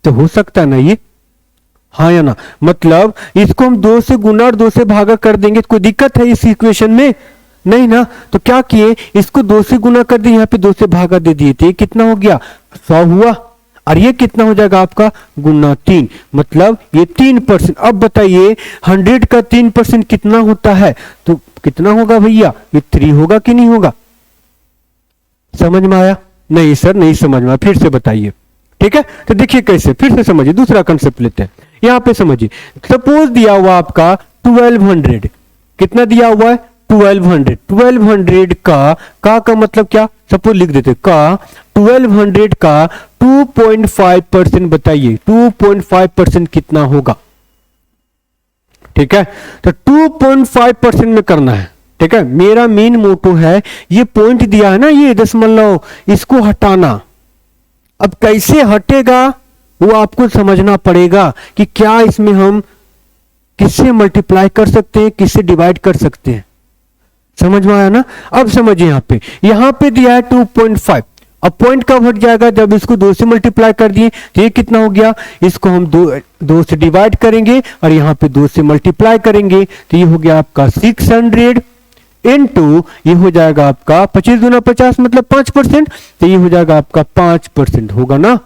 तो हो सकता है ना ये, हाँ या ना, मतलब इसको हम 2 से गुना और 2 से भागा कर देंगे, कोई दिक्कत है इस इक्वेशन में नहीं ना। तो क्या किए, इसको 2 से गुना कर दिए, यहां पे 2 से भागा दे दिए, तो ये कितना हो गया 100 हुआ, और ये कितना हो जाएगा आपका गुना 3, मतलब ये 3%। अब बताइए 100 का 3% कितना होता है, तो कितना होगा भैया, ये 3 होगा कि नहीं होगा। समझ में आया, नहीं सर नहीं समझ में आया, फिर से बताइए। ठीक है, तो देखिए कैसे, फिर से समझिए, दूसरा कंसेप्ट लेते हैं। यहां पे समझिए, सपोज दिया हुआ आपका 1200, कितना दिया हुआ है 1200, 1200 का मतलब क्या, सपोज लिख देते का 1200 का 2.5% बताइए, 2.5% कितना होगा। ठीक है, तो 2.5% में करना है। ठीक है, मेरा मेन मोटो है, ये पॉइंट दिया है ना, ये दशमलव, इसको हटाना। अब कैसे हटेगा वो आपको समझना पड़ेगा कि क्या इसमें हम किससे मल्टीप्लाई कर सकते हैं, किससे डिवाइड कर सकते हैं। समझ में आया ना। अब समझिए, यहां पे दिया है 2.5, अब पॉइंट कब हट जाएगा, जब इसको 2 से मल्टीप्लाई कर दिए तो ये कितना हो गया, इसको हम 2 से डिवाइड करेंगे और यहां पे 2 से मल्टीप्लाई करेंगे, तो ये हो गया आपका 600 इनटू, ये हो जाएगा आपका 25 दूना 50 मतलब 5%, तो ये हो जाएगा आपका 5% होगा ना,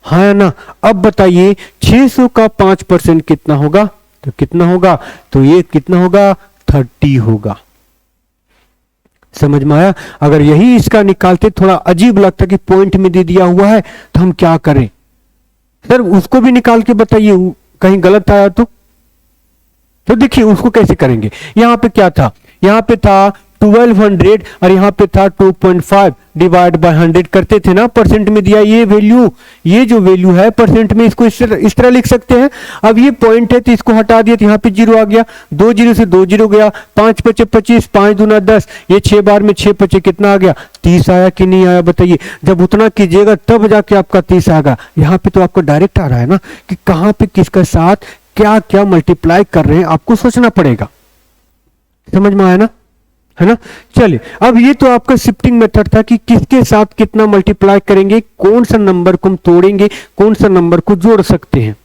हाँ या ना। अब बताइए 600 का 5% कितना होगा, तो कितना होगा, तो ये कितना होगा 30 होगा। समझ में आया। अगर यही इसका निकालते थोड़ा अजीब लगता कि पॉइंट में दे दिया हुआ है तो हम क्या करें, सर उसको भी निकाल के बताइए, कहीं गलत आया तो देखिए उसको कैसे करेंगे। यहां पे क्या था, यहां पे था 1200 और यहां पे था 2.5 डिवाइड बाय 100 करते थे ना, परसेंट में दिया ये वैल्यू, ये जो वैल्यू है परसेंट में, इसको इस तरह लिख सकते हैं। अब ये पॉइंट है तो इसको हटा दिया तो यहां पे 0 आ गया, 2 0 से 2 0 गया, 5 5 25, 5 दूना 10, ये 6 बार में 6 5 कितना आ गया 30 आया कि नहीं आया बताइए। जब उतना कीजिएगा तब जाके आपका 30 आएगा। यहाँ पे तो आपको डायरेक्ट आ रहा है ना कि कहां पे किसका साथ क्या क्या मल्टीप्लाई कर रहे हैं, आपको सोचना पड़ेगा। समझ में आया ना, है ना। चलिए, अब ये तो आपका शिफ्टिंग मेथड था कि किसके साथ कितना मल्टीप्लाई करेंगे, कौन सा नंबर को हम तोड़ेंगे, कौन सा नंबर को जोड़ सकते हैं।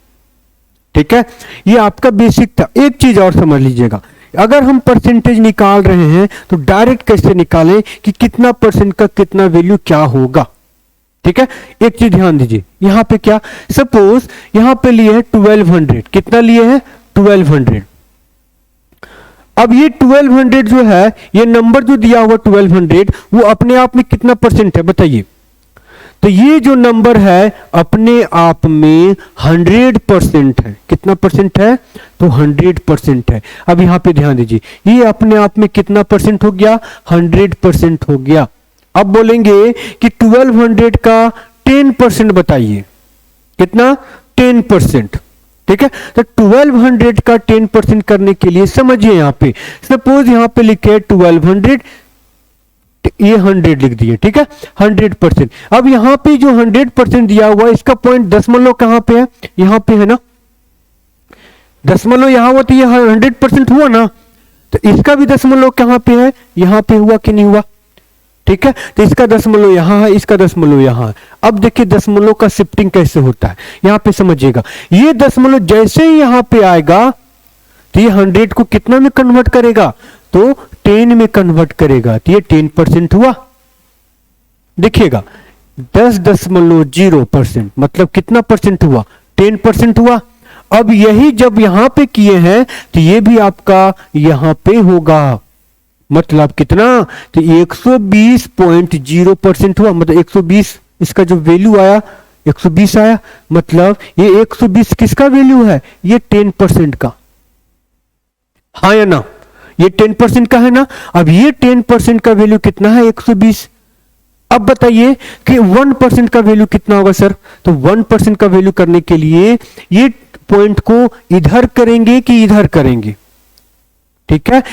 ठीक है, ये आपका बेसिक था। एक चीज और समझ लीजिएगा, अगर हम परसेंटेज निकाल रहे हैं तो डायरेक्ट कैसे निकालें कि कितना परसेंट का कितना वैल्यू क्या होगा। ठीक है, एक चीज ध्यान दीजिए, यहां पे क्या, सपोज यहां पे लिए है 1200, कितना लिए है 1200। अब ये 1200 जो है, ये नंबर जो दिया हुआ 1200 वो अपने आप में कितना परसेंट है बताइए। तो ये जो नंबर है अपने आप में 100% है। कितना परसेंट है, तो 100% है। अब यहां पे ध्यान दीजिए, ये अपने आप में कितना परसेंट हो गया, 100% हो गया। अब बोलेंगे कि 1200 का 10% बताइए, कितना 10%। ठीक है, तो 1200 का 10% करने के लिए समझिए, यहां पे सपोज यहां पे लिखे 1200, ये 100 लिख दिए। ठीक है, 100%। अब यहां पे जो 100% दिया हुआ है, इसका पॉइंट दशमलव कहां पे है, यहां पे है ना, दशमलव यहां हुआ तो ये 100% हुआ ना, तो इसका भी दशमलव कहां पे है, यहां पे हुआ कि नहीं हुआ। ठीक है, तो इसका दशमलव यहां है, इसका दशमलव यहां है। अब देखिए दशमलव का शिफ्टिंग कैसे होता है, यहां पे समझिएगा, ये दशमलव जैसे ही यहां पे आएगा तो ये 100 को कितना में कन्वर्ट करेगा, तो 10 में कन्वर्ट करेगा, तो ये 10% हुआ। देखिएगा 10.0%, मतलब कितना परसेंट हुआ? 10% हुआ। अब यही जब यहां पे किए हैं तो ये भी आपका यहां पे होगा, मतलब कितना? तो 120.0% हुआ, मतलब 120 इसका जो वैल्यू आया 120 आया, मतलब ये 120 किसका वैल्यू है? ये 10% का, हाँ या ना? ये 10% का है ना। अब ये 10% का वैल्यू कितना है? 120। अब बताइए कि 1% का वैल्यू कितना होगा सर? तो 1% का वैल्यू करने के लिए ये पॉइंट को इधर करेंगे कि इधर करेंगे? ठीक है,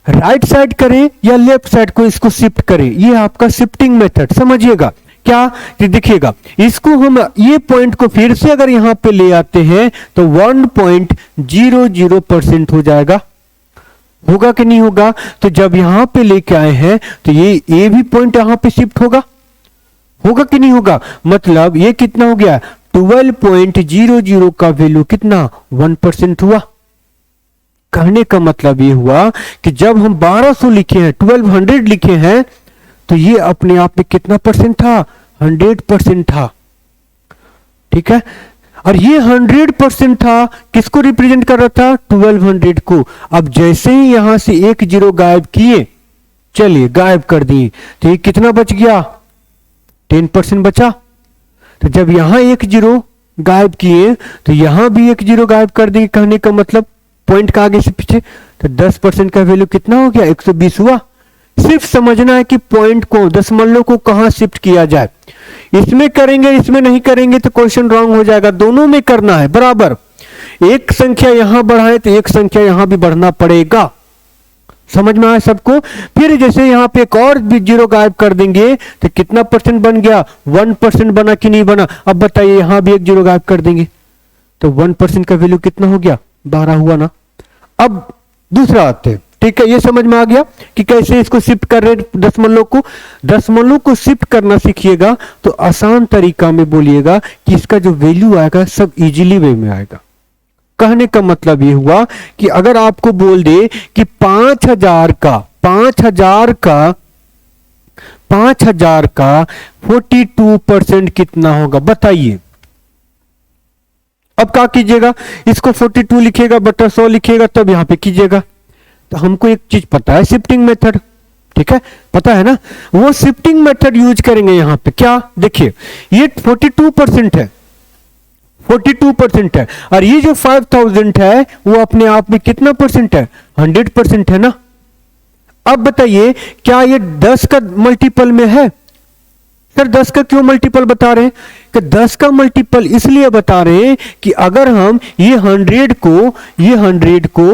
राइट साइड करें या लेफ्ट साइड को इसको शिफ्ट करें, ये आपका शिफ्टिंग मेथड समझिएगा। क्या कि देखिएगा, इसको हम ये पॉइंट को फिर से अगर यहां पे ले आते हैं तो 1.00% हो जाएगा, होगा कि नहीं होगा? तो जब यहां पे लेके आए हैं तो ये भी पॉइंट यहां पे शिफ्ट होगा, होगा कि नहीं होगा? मतलब ये कितना हो गया? 12.00 का वैल्यू कितना? 1% हुआ। कहने का मतलब ये हुआ कि जब हम 1200 लिखे हैं, 1200 लिखे हैं, तो ये अपने आप में कितना परसेंट था? 100% था। ठीक है, और ये 100% था, किसको रिप्रेजेंट कर रहा था? 1200 को। अब जैसे ही यहां से एक जीरो गायब किए, चलिए गायब कर दिए, तो ये कितना बच गया? 10% बचा। तो जब यहां एक जीरो गायब किए तो यहां भी एक जीरो गायब कर दिए, कहने का मतलब पॉइंट का आगे से पीछे, तो 10% का वैल्यू कितना हो गया? 120 हुआ। सिर्फ समझना है कि पॉइंट को, दशमलव को कहां शिफ्ट किया जाए। इसमें करेंगे, इसमें नहीं करेंगे तो क्वेश्चन रॉन्ग हो जाएगा। दोनों में करना है बराबर। एक संख्या यहां बढ़ाए तो एक संख्या यहां भी बढ़ना पड़ेगा। समझ में आया सबको? फिर जैसे यहां पे एक और भी जीरो गायब कर देंगे तो कितना परसेंट बन गया? 1% बना कि नहीं बना? अब बताइए, यहां भी एक जीरो गायब कर देंगे तो 1% का वैल्यू कितना हो गया? 12 हुआ ना। अब दूसरा आते हैं। ठीक है, ये समझ में आ गया कि कैसे इसको शिफ्ट कर रहे हैं दशमलव को। दशमलव को शिफ्ट करना सीखिएगा तो आसान तरीका में बोलिएगा कि इसका जो वैल्यू आएगा सब इजीली वे में आएगा। कहने का मतलब ये हुआ कि अगर आपको बोल दे कि 5000 का 42% कितना होगा, बताइए। अब क्या कीजिएगा? इसको 42 लिखेगा बटा 100 लिखेगा, तब यहां पे कीजिएगा। तो हमको एक चीज पता है, शिफ्टिंग मेथड। ठीक है, पता है ना, वो शिफ्टिंग मेथड यूज करेंगे यहां पे। क्या? देखिए, ये 42% है, 42% है, और ये जो 5000 है वो अपने आप में कितना परसेंट है? 100% है ना। अब बताइए, क्या ये 10 का मल्टीपल में है? सर 10 का क्यों मल्टीपल बता रहे हैं? कि 10 का मल्टीपल इसलिए बता रहे हैं कि अगर हम ये 100 को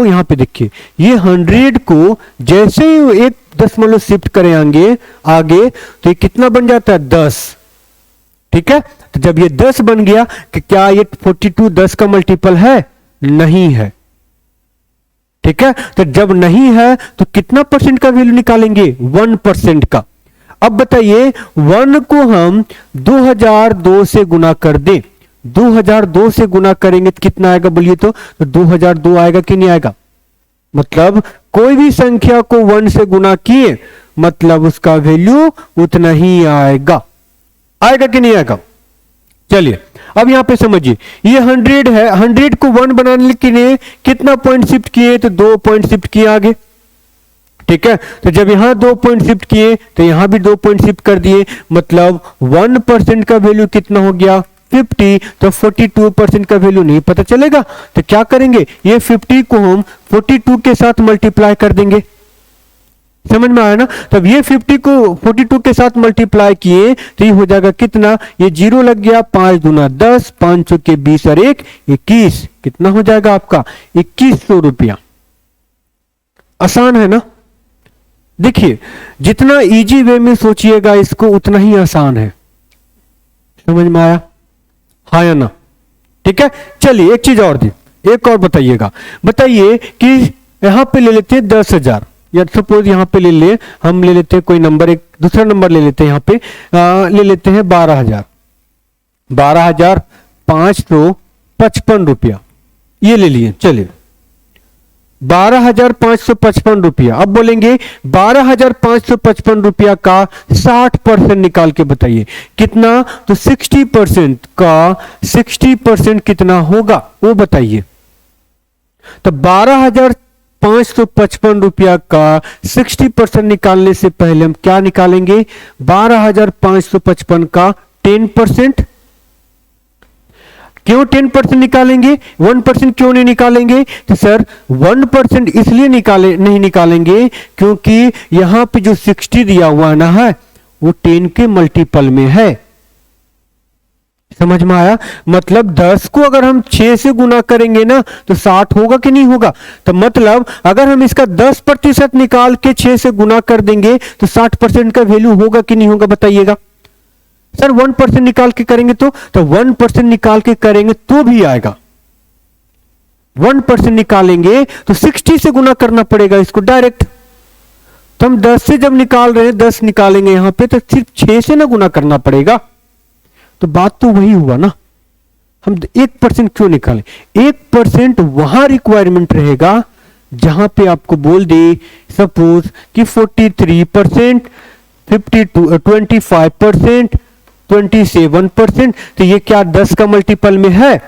यहां पे देखिए, ये 100 को जैसे ही एक दशमलव शिफ्ट करें आगे तो ये कितना बन जाता है? 10। ठीक है, तो जब ये 10 बन गया कि क्या ये 42 10 का मल्टीपल है? नहीं है। ठीक है, तो जब नहीं है तो कितना परसेंट का वैल्यू निकालेंगे? 1% का। अब बताइए, 1 को हम 2002 से गुना कर दें, 2002 से गुना करेंगे तो कितना आएगा बोलिए? तो 2002 आएगा कि नहीं आएगा? मतलब कोई भी संख्या को 1 से गुना किए मतलब उसका वैल्यू उतना ही आएगा। आएगा कि नहीं आएगा? चलिए अब यहां पे समझिए, ये 100 है, 100 को 1 बनाने के लिए कितना पॉइंट शिफ्ट किए? तो 2 पॉइंट शिफ्ट किए आगे। ठीक है, तो जब यहां 2 पॉइंट शिफ्ट किए तो यहां भी 2 पॉइंट शिफ्ट कर दिए, मतलब 1% का वैल्यू कितना हो गया? 50। तो 42% का वैल्यू नहीं पता चलेगा तो क्या करेंगे? ये 50 को हम 42 के साथ मल्टीप्लाई कर देंगे। समझ में आया ना? तब ये 50 को 42 के साथ मल्टीप्लाई किए तो ये हो जाएगा कितना? ये जीरो लग गया, 5 दूना 10, 500 के 20 और 1 21। कितना हो जाएगा आपका? 2100 रुपया। आसान है ना? देखिए, जितना इजी वे में सोचिएगा इसको उतना ही आसान है। समझ में आया? हाँ या ना? ठीक है, चलिए एक चीज और दी, एक और बताइएगा। बताइए कि यहां पे ले लेते हैं 10,000, या सपोज यहां पे हम ले लेते हैं कोई नंबर, एक दूसरा नंबर ले लेते हैं, यहां पे ले लेते हैं 12,000, 12,555 रुपया, ये ले लिए। चलिए 12,555 रुपया। अब बोलेंगे 12,555 रुपया का 60% निकाल के बताइए कितना, तो 60% का 60% कितना होगा वो बताइए। तो 12,555 रुपया का 60% निकालने से पहले हम क्या निकालेंगे, 12,555 का 10%। क्यों 10% निकालेंगे, 1% क्यों नहीं निकालेंगे, तो सर 1% इसलिए नहीं निकालेंगे क्योंकि यहां पे जो 60 दिया हुआ ना है वो 10 के मल्टीपल में है। समझ में आया, मतलब 10 को अगर हम 6 से गुना करेंगे ना तो 60 होगा कि नहीं होगा। तो मतलब अगर हम इसका 10% निकाल के 6 से गुना कर देंगे तो 60% का वैल्यू होगा कि नहीं होगा बताइएगा। सर 1% निकाल के करेंगे तो 1% निकाल के करेंगे तो भी आएगा। 1% निकालेंगे तो 60 से गुना करना पड़ेगा इसको डायरेक्ट। तो हम 10 से जब निकाल रहे हैं 10 निकालेंगे यहां पे तो सिर्फ 6 से ना गुना करना पड़ेगा। तो बात तो वही हुआ ना, हम 1% क्यों निकालें, 1% वहां रिक्वायरमेंट रहेगा जहां पे आपको बोल दे सपोज कि 43%, 25%, 27%। तो ये क्या 10 का मल्टीपल में है,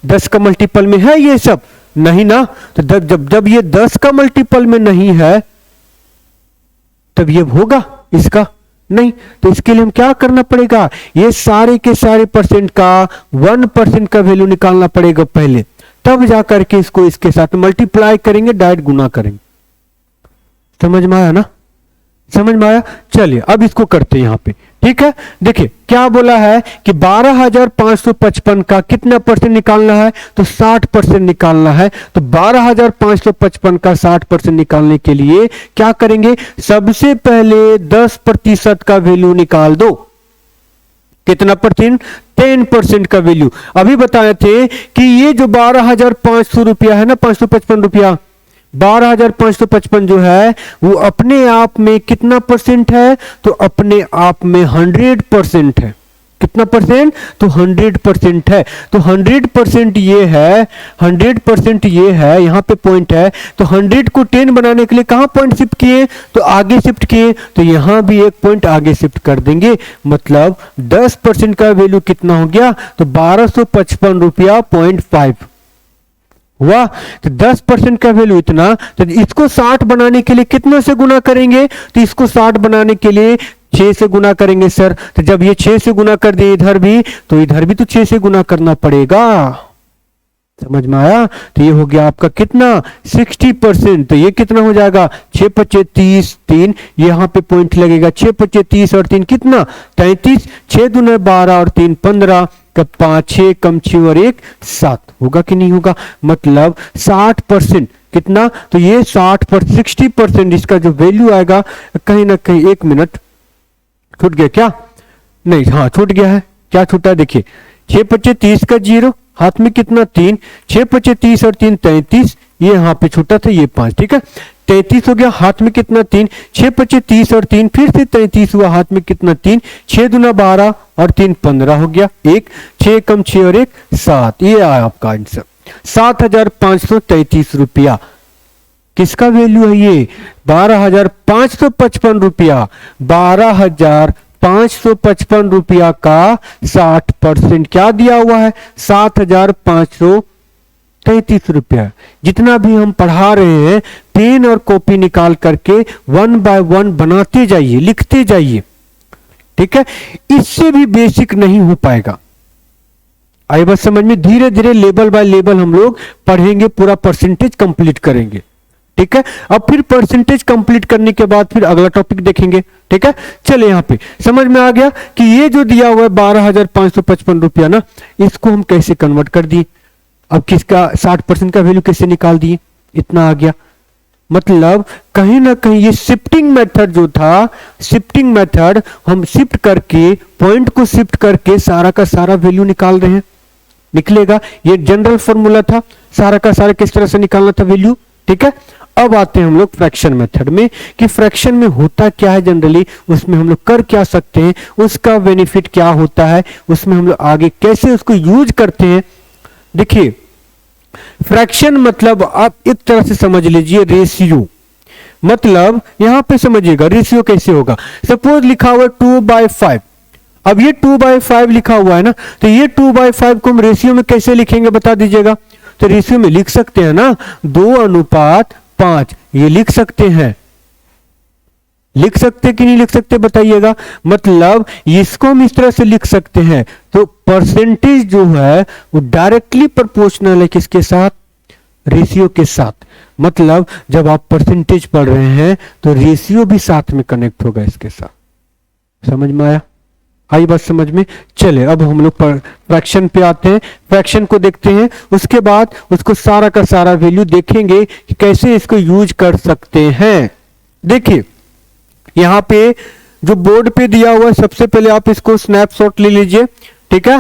10 का मल्टीपल में है ये सब नहीं ना। तो जब ये 10 का मल्टीपल में नहीं है तब ये होगा इसका नहीं। तो इसके लिए हम क्या करना पड़ेगा, ये सारे के सारे परसेंट का 1% का वैल्यू निकालना पड़ेगा पहले, तब जाकर के इसको इसके साथ मल्टीप्लाई करेंगे, डायरेक्ट गुना करेंगे। समझ में आया ना, समझ में आया। चलिए अब इसको करते हैं यहां पे, ठीक है। देखिए क्या बोला है कि 12,555 का कितना परसेंट निकालना है, तो 60% निकालना है। तो 12,555 का 60% निकालने के लिए क्या करेंगे, सबसे पहले 10% का वैल्यू निकाल दो। कितना परसेंट, 10% का वैल्यू। अभी बताए थे कि ये जो 12,500 रुपया है ना, 555 रुपया, 12,555 जो है वो अपने आप में कितना परसेंट है, तो अपने आप में 100% है। कितना परसेंट, तो 100% है। तो 100% ये है, 100% ये है, यहां पे पॉइंट है। तो 100 को 10 बनाने के लिए कहां पॉइंट शिफ्ट किए, तो आगे शिफ्ट किए। तो यहां भी एक पॉइंट आगे शिफ्ट कर देंगे, मतलब 10% का वैल्यू कितना हो गया, तो 1255 रुपया 0.5 हुआ। तो 10% का वैल्यू इतना। तो इसको 60 बनाने के लिए कितने से गुना करेंगे, तो इसको 60 बनाने के लिए 6 से गुना करेंगे सर। तो जब ये 6 से गुना कर दिए इधर भी, तो इधर भी तो 6 से गुना करना पड़ेगा। समझ में आया। तो ये हो गया आपका कितना, 60%। तो ये कितना हो जाएगा, 6 पच्चे 30, 3 यहां पे पॉइंट लगेगा। 6 पच्चे 30 और 3 कितना, 33, 6 दूने 12 और 3 15, कब 5 6 कम 6 और 1 7 होगा कि नहीं होगा। मतलब 60% कितना, तो ये 60% इसका जो वैल्यू आएगा, कहीं ना कहीं, एक मिनट छूट गया क्या, नहीं हाँ छूट गया है। क्या छूटा है देखिए, 6 पच्चे 30 का 0, हाथ में कितना 3, 6 पच्चे 30 और 3 33, ये यहाँ पे छूटा था ये 5, ठीक है 33 हो गया। हाथ में कितना 3, 6 पच्चे 30 और 3 फिर से 33 हुआ, हाथ में कितना 3, 6 दूना 12 और 3 15 हो गया। 1 6 कम 6 और 1 7, ये आया आपका आंसर 7,533 रुपया। किसका वैल्यू है ये, 12,555 रुपया। 12,555 रुपया का 60% क्या दिया हुआ है, 7,533 रुपया। जितना भी हम पढ़ा रहे हैं पेन और कॉपी निकाल करके 1 बाय 1 बनाते जाइए, लिखते जाइए, ठीक है। इससे भी बेसिक नहीं हो पाएगा। आई बात समझ में, धीरे धीरे लेवल बाय लेवल हम लोग पढ़ेंगे, पूरा परसेंटेज कंप्लीट करेंगे, ठीक है। अब फिर परसेंटेज कंप्लीट करने के बाद फिर अगला टॉपिक देखेंगे, ठीक है। चले यहां पे समझ में आ गया कि ये जो दिया हुआ है 12,555 रुपया ना, इसको हम कैसे कन्वर्ट कर दिए। अब किसका 60% का वैल्यू कैसे निकाल दिए, इतना आ गया। मतलब कहीं ना कहीं ये शिफ्टिंग मेथड जो था, शिफ्टिंग मेथड हम शिफ्ट करके, पॉइंट को शिफ्ट करके सारा का सारा वैल्यू निकाल रहे हैं, निकलेगा। ये जनरल फॉर्मूला था, सारा का सारा किस तरह से निकालना था वैल्यू, ठीक है। अब आते हैं हम लोग फ्रैक्शन मेथड में, कि फ्रैक्शन में होता क्या है जनरली, उसमें हम लोग कर क्या सकते हैं, उसका बेनिफिट क्या होता है, उसमें हम लोग आगे कैसे उसको यूज करते हैं। देखिए फ्रैक्शन मतलब आप एक तरह से समझ लीजिए रेशियो, मतलब यहां पे समझिएगा रेशियो कैसे होगा। सपोज लिखा हुआ 2/5, अब ये 2/5 लिखा हुआ है ना, तो ये 2/5 को हम रेशियो में कैसे लिखेंगे बता दीजिएगा। तो रेशियो में लिख सकते हैं ना 2:5, ये लिख सकते हैं, लिख सकते कि नहीं लिख सकते बताइएगा। मतलब इसको हम इस तरह से लिख सकते हैं। तो परसेंटेज जो है वो डायरेक्टली प्रोपोर्शनल है किसके साथ, रेशियो के साथ। मतलब जब आप परसेंटेज पढ़ रहे हैं तो रेशियो भी साथ में कनेक्ट होगा इसके साथ। समझ में आया, आई बात समझ में। चले अब हम लोग फ्रैक्शन पे आते हैं, फ्रैक्शन को देखते हैं, उसके बाद उसको सारा का सारा वैल्यू देखेंगे कि कैसे इसको यूज कर सकते हैं। देखिए यहां पे जो बोर्ड पे दिया हुआ है, सबसे पहले आप इसको स्नैपशॉट ले लीजिए, ठीक है।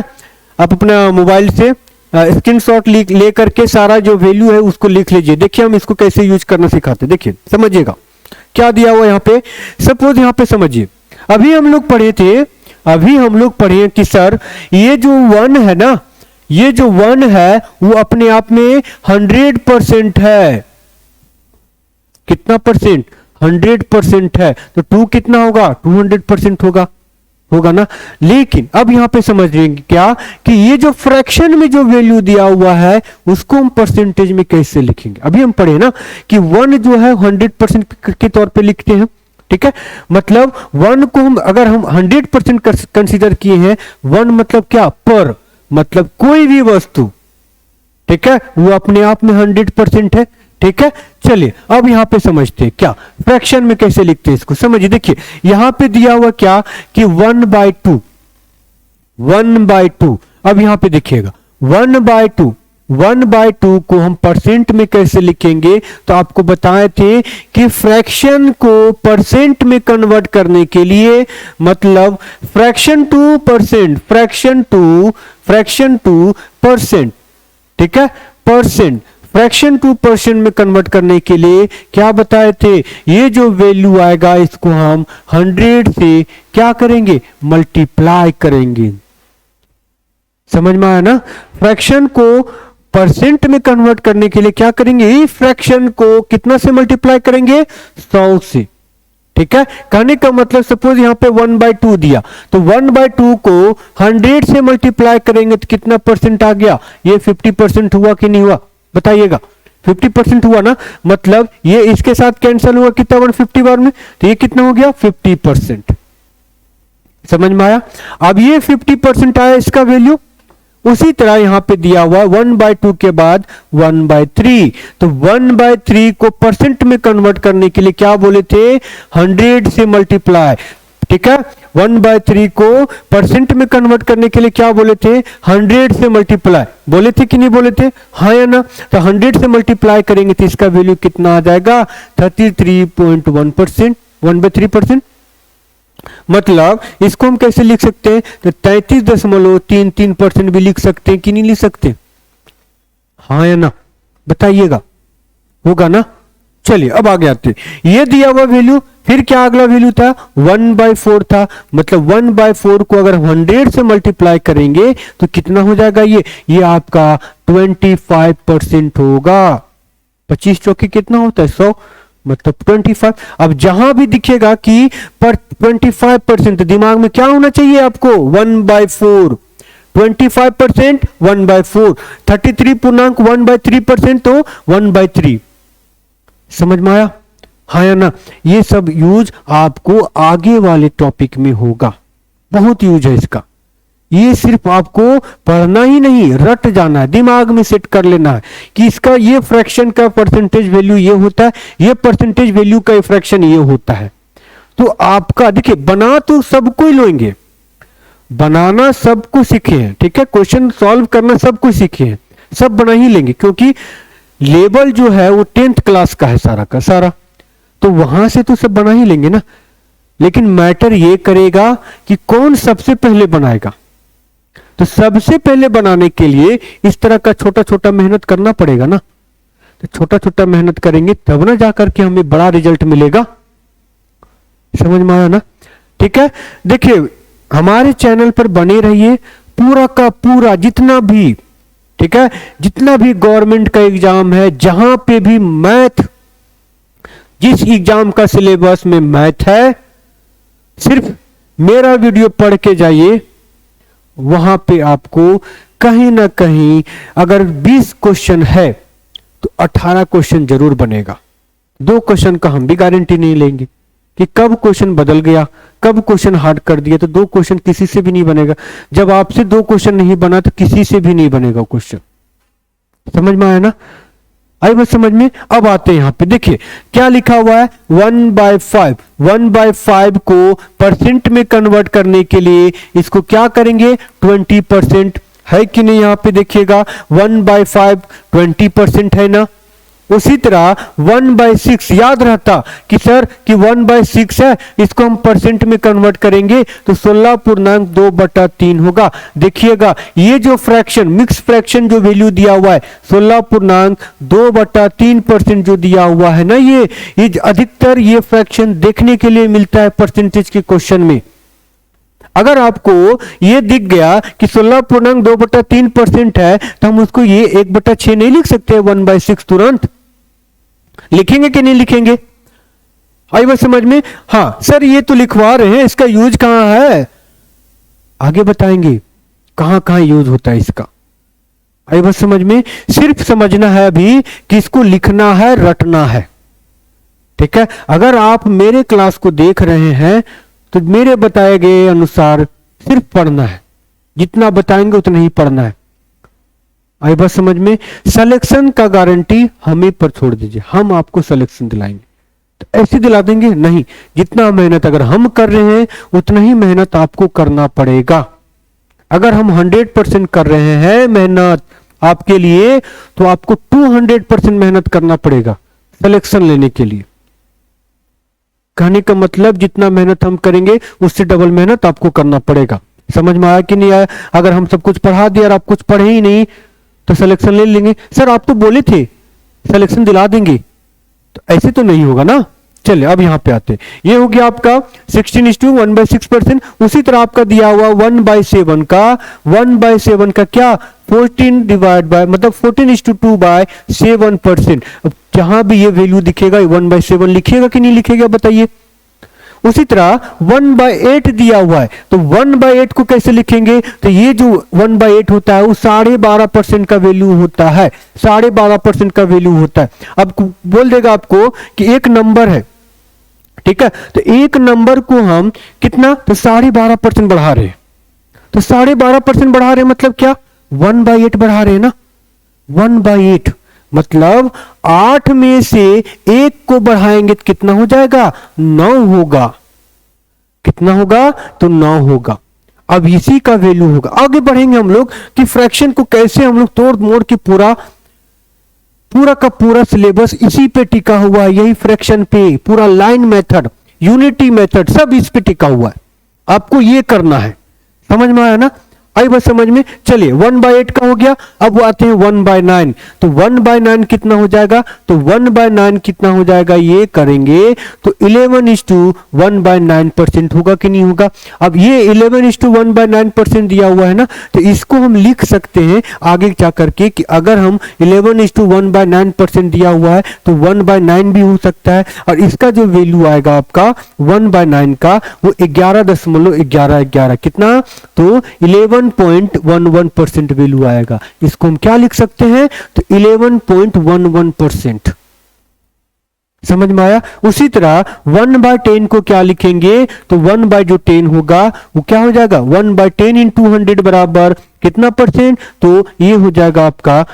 आप अपना मोबाइल से स्क्रीनशॉट ले करके सारा जो वैल्यू है उसको लिख लीजिए। देखिए हम इसको कैसे यूज करना सिखाते हैं, देखिए समझिएगा क्या दिया हुआ यहाँ पे। सपोज यहाँ पे समझिए, अभी हम लोग पढ़े कि सर ये जो 1 है ना, ये जो 1 है वो अपने आप में 100% है। कितना परसेंट, 100% है। तो 2 कितना होगा, 200% होगा ना। लेकिन अब यहां पे समझ लेंगे क्या कि ये जो फ्रैक्शन में जो वैल्यू दिया हुआ है उसको हम परसेंटेज में कैसे लिखेंगे। अभी हम पढ़े ना कि 1 जो है 100% के तौर पे लिखते हैं, ठीक है। मतलब 1 को हम अगर हम 100% कंसीडर किए हैं, 1 मतलब क्या, पर, मतलब कोई भी वस्तु, ठीक है, वो अपने आप में 100% है, ठीक है। चलिए अब यहां पे समझते हैं क्या फ्रैक्शन में कैसे लिखते हैं इसको, समझिए। देखिए यहां पे दिया हुआ क्या कि 1/2, 1/2। अब यहां पे देखिएगा 1/2, 1/2 को हम परसेंट में कैसे लिखेंगे। तो आपको बताए थे कि फ्रैक्शन को परसेंट में कन्वर्ट करने के लिए, मतलब fraction two percent, fraction two percent, ठीक है, परसेंट, फ्रैक्शन टू परसेंट में कन्वर्ट करने के लिए क्या बताए थे, ये जो वैल्यू आएगा इसको हम 100 से क्या करेंगे, मल्टीप्लाई करेंगे। समझ में आया ना। फ्रैक्शन को परसेंट में कन्वर्ट करने के लिए क्या करेंगे, फ्रैक्शन को कितना से मल्टीप्लाई करेंगे, 100 से, ठीक है। कहने का मतलब सपोज यहां पे 1/2 दिया, तो 1/2 को 100 से मल्टीप्लाई करेंगे तो कितना परसेंट आ गया, ये 50% हुआ कि नहीं हुआ बताइएगा। 50% हुआ ना, मतलब ये इसके साथ कैंसिल हुआ कितना 150 बार में, तो ये कितना हो गया 50%। समझ में आया। अब ये 50% आया इसका वैल्यू। उसी तरह यहां पे दिया हुआ 1/2 के बाद 1/3, तो 1/3 को परसेंट में कन्वर्ट करने के लिए क्या बोले थे, 100 से मल्टीप्लाई, ठीक है। 1/3 को परसेंट में कन्वर्ट करने के लिए क्या बोले थे, 100 से मल्टीप्लाई, बोले थे कि नहीं बोले थे, हाँ या ना। तो 100 से मल्टीप्लाई करेंगे तो इसका वैल्यू कितना आ जाएगा, 33.1%, 1/3%। मतलब इसको हम कैसे लिख सकते हैं, तो 33.33% भी लिख सकते हैं कि नहीं लिख सकते, हाँ या ना बताइएगा, होगा ना। चलिए अब आगे आते हैं। ये दिया हुआ वैल्यू, फिर क्या अगला वैल्यू था 1/4 था, मतलब 1/4 को अगर 100 से मल्टीप्लाई करेंगे तो कितना हो जाएगा, ये आपका 25% होगा। 25 चौकी कितना होता है 100, मतलब 25। अब जहां भी दिखेगा कि पर 25%, दिमाग में क्या होना चाहिए आपको, 1/4, 25% 1/4, 33.1/3% तो 1/3। समझ में आया, हाँ या ना। ये सब यूज आपको आगे वाले टॉपिक में होगा, बहुत यूज है इसका। ये सिर्फ आपको पढ़ना ही नहीं, रट जाना है, दिमाग में सेट कर लेना है कि इसका ये फ्रैक्शन का परसेंटेज वैल्यू ये होता है, ये परसेंटेज वैल्यू का फ्रैक्शन ये होता है। तो आपका देखिए, बना तो सबको ही लेंगे, बनाना सबको सीखे हैं, ठीक है, क्वेश्चन सॉल्व करना सबको सीखे हैं, सब बना ही लेंगे, क्योंकि लेवल जो है वो 10th क्लास का है सारा का सारा, तो वहां से तो सब बना ही लेंगे ना। लेकिन मैटर ये करेगा कि कौन सबसे पहले बनाएगा। तो सबसे पहले बनाने के लिए इस तरह का छोटा छोटा मेहनत करना पड़ेगा ना। तो छोटा छोटा मेहनत करेंगे तब ना जाकर के हमें बड़ा रिजल्ट मिलेगा। समझ में आया ना, ठीक है। देखिए हमारे चैनल पर बने रहिए, पूरा का पूरा जितना भी, ठीक है, जितना भी गवर्नमेंट का एग्जाम है, जहां पे भी मैथ, जिस एग्जाम का सिलेबस में मैथ है, सिर्फ मेरा वीडियो पढ़ के जाइए, वहां पे आपको कहीं ना कहीं अगर 20 क्वेश्चन है तो 18 क्वेश्चन जरूर बनेगा। 2 क्वेश्चन का हम भी गारंटी नहीं लेंगे कि कब क्वेश्चन बदल गया, कब क्वेश्चन हार्ड कर दिया, तो 2 क्वेश्चन किसी से भी नहीं बनेगा। जब आपसे 2 क्वेश्चन नहीं बना तो किसी से भी नहीं बनेगा क्वेश्चन। समझ में आया ना? आई बात समझ में? अब आते हैं यहां पे, देखिए क्या लिखा हुआ है, 1/5। 1/5 को परसेंट में कन्वर्ट करने के लिए इसको क्या करेंगे, 20%, है कि नहीं? यहां पे देखिएगा 1/5 20% है ना। उसी तरह 1/6 याद रहता कि सर कि 1/6 है, इसको हम परसेंट में कन्वर्ट करेंगे तो 16.2/3 होगा। देखिएगा ये जो फ्रैक्शन, मिक्स फ्रैक्शन जो वैल्यू दिया हुआ है 16.2/3% जो दिया हुआ है ना, ये अधिकतर ये फ्रैक्शन देखने के लिए मिलता है परसेंटेज के क्वेश्चन में। अगर आपको ये दिख गया कि 16.2/3% है तो हम उसको ये 1/6 नहीं लिख सकते, 1/6 तुरंत लिखेंगे कि नहीं लिखेंगे? आई बात समझ में? हाँ सर ये तो लिखवा रहे हैं, इसका यूज कहां है, आगे बताएंगे कहां कहां यूज होता है इसका। आई बात समझ में? सिर्फ समझना है अभी कि इसको लिखना है, रटना है, ठीक है। अगर आप मेरे क्लास को देख रहे हैं तो मेरे बताए गए अनुसार सिर्फ पढ़ना है, जितना बताएंगे उतना ही पढ़ना है। आई बात समझ में? सिलेक्शन का गारंटी हमें पर छोड़ दीजिए, हम आपको सिलेक्शन दिलाएंगे। तो ऐसे दिला देंगे नहीं, जितना मेहनत अगर हम कर रहे हैं उतना ही मेहनत आपको करना पड़ेगा। अगर हम 100% कर रहे हैं मेहनत आपके लिए, तो आपको 200% मेहनत करना पड़ेगा सिलेक्शन लेने के लिए। कहने का मतलब जितना मेहनत हम करेंगे उससे डबल मेहनत आपको करना पड़ेगा। समझ में आया कि नहीं आया? अगर हम सब कुछ पढ़ा दिया और आप कुछ पढ़े ही नहीं तो सिलेक्शन ले लेंगे, सर आप तो बोले थे सिलेक्शन दिला देंगे, तो ऐसे तो नहीं होगा ना। चलिए अब यहां पे आते हैं, ये हो गया आपका 16:1/6%। उसी तरह आपका दिया हुआ 1/7 का, 1/7 का क्या, 14 डिवाइड बाय मतलब 14:2/7%। अब जहां भी ये वैल्यू दिखेगा 1/7 लिखिएगा कि नहीं लिखिएगा बताइए। उसी तरह 1/8 दिया हुआ है, तो 1/8 को कैसे लिखेंगे, तो ये जो 1/8 होता है वो 12.5% का वैल्यू होता है, 12.5% का वैल्यू होता है। अब बोल देगा आपको कि एक नंबर है, ठीक है, तो एक नंबर को हम कितना, तो 12.5% बढ़ा रहे हैं। तो 12.5% बढ़ा रहे हैं मतलब क्या, 1/8 बढ़ा रहे हैं ना। 1/8 मतलब 8 में से 1 को बढ़ाएंगे तो कितना हो जाएगा, 9 होगा। कितना होगा, तो 9 होगा। अब इसी का वैल्यू होगा। आगे बढ़ेंगे हम लोग कि फ्रैक्शन को कैसे हम लोग तोड़ मोड़ के पूरा का पूरा सिलेबस इसी पे टिका हुआ है, यही फ्रैक्शन पे, पूरा लाइन मेथड, यूनिटी मेथड सब इस पे टिका हुआ है। आपको ये करना है। समझ में आया ना? आई बस समझ में? चलिए 1/8 का हो गया। अब वो आते हैं 1/9। तो 1/9 कितना हो जाएगा, तो 1/9 कितना हो जाएगा, ये करेंगे तो 11:1/9% होगा कि नहीं होगा। अब ये 11:1/9% दिया हुआ है ना, तो इसको हम लिख सकते हैं आगे जा करके कि अगर हम 11:1/9% दिया हुआ है तो 1/9 भी हो सकता है। और इसका जो वैल्यू आएगा आपका 1/9 का वो 11.11 कितना, तो 11.11% वैल्यू आएगा। इसको हम क्या लिख सकते हैं, तो 11.11%। समझ में आया? उसी तरह 1/10 को क्या लिखेंगे, तो 1/10 होगा वो क्या हो जाएगा, 1/10 × 100 बराबर कितना परसेंट, तो ये हो जाएगा आपका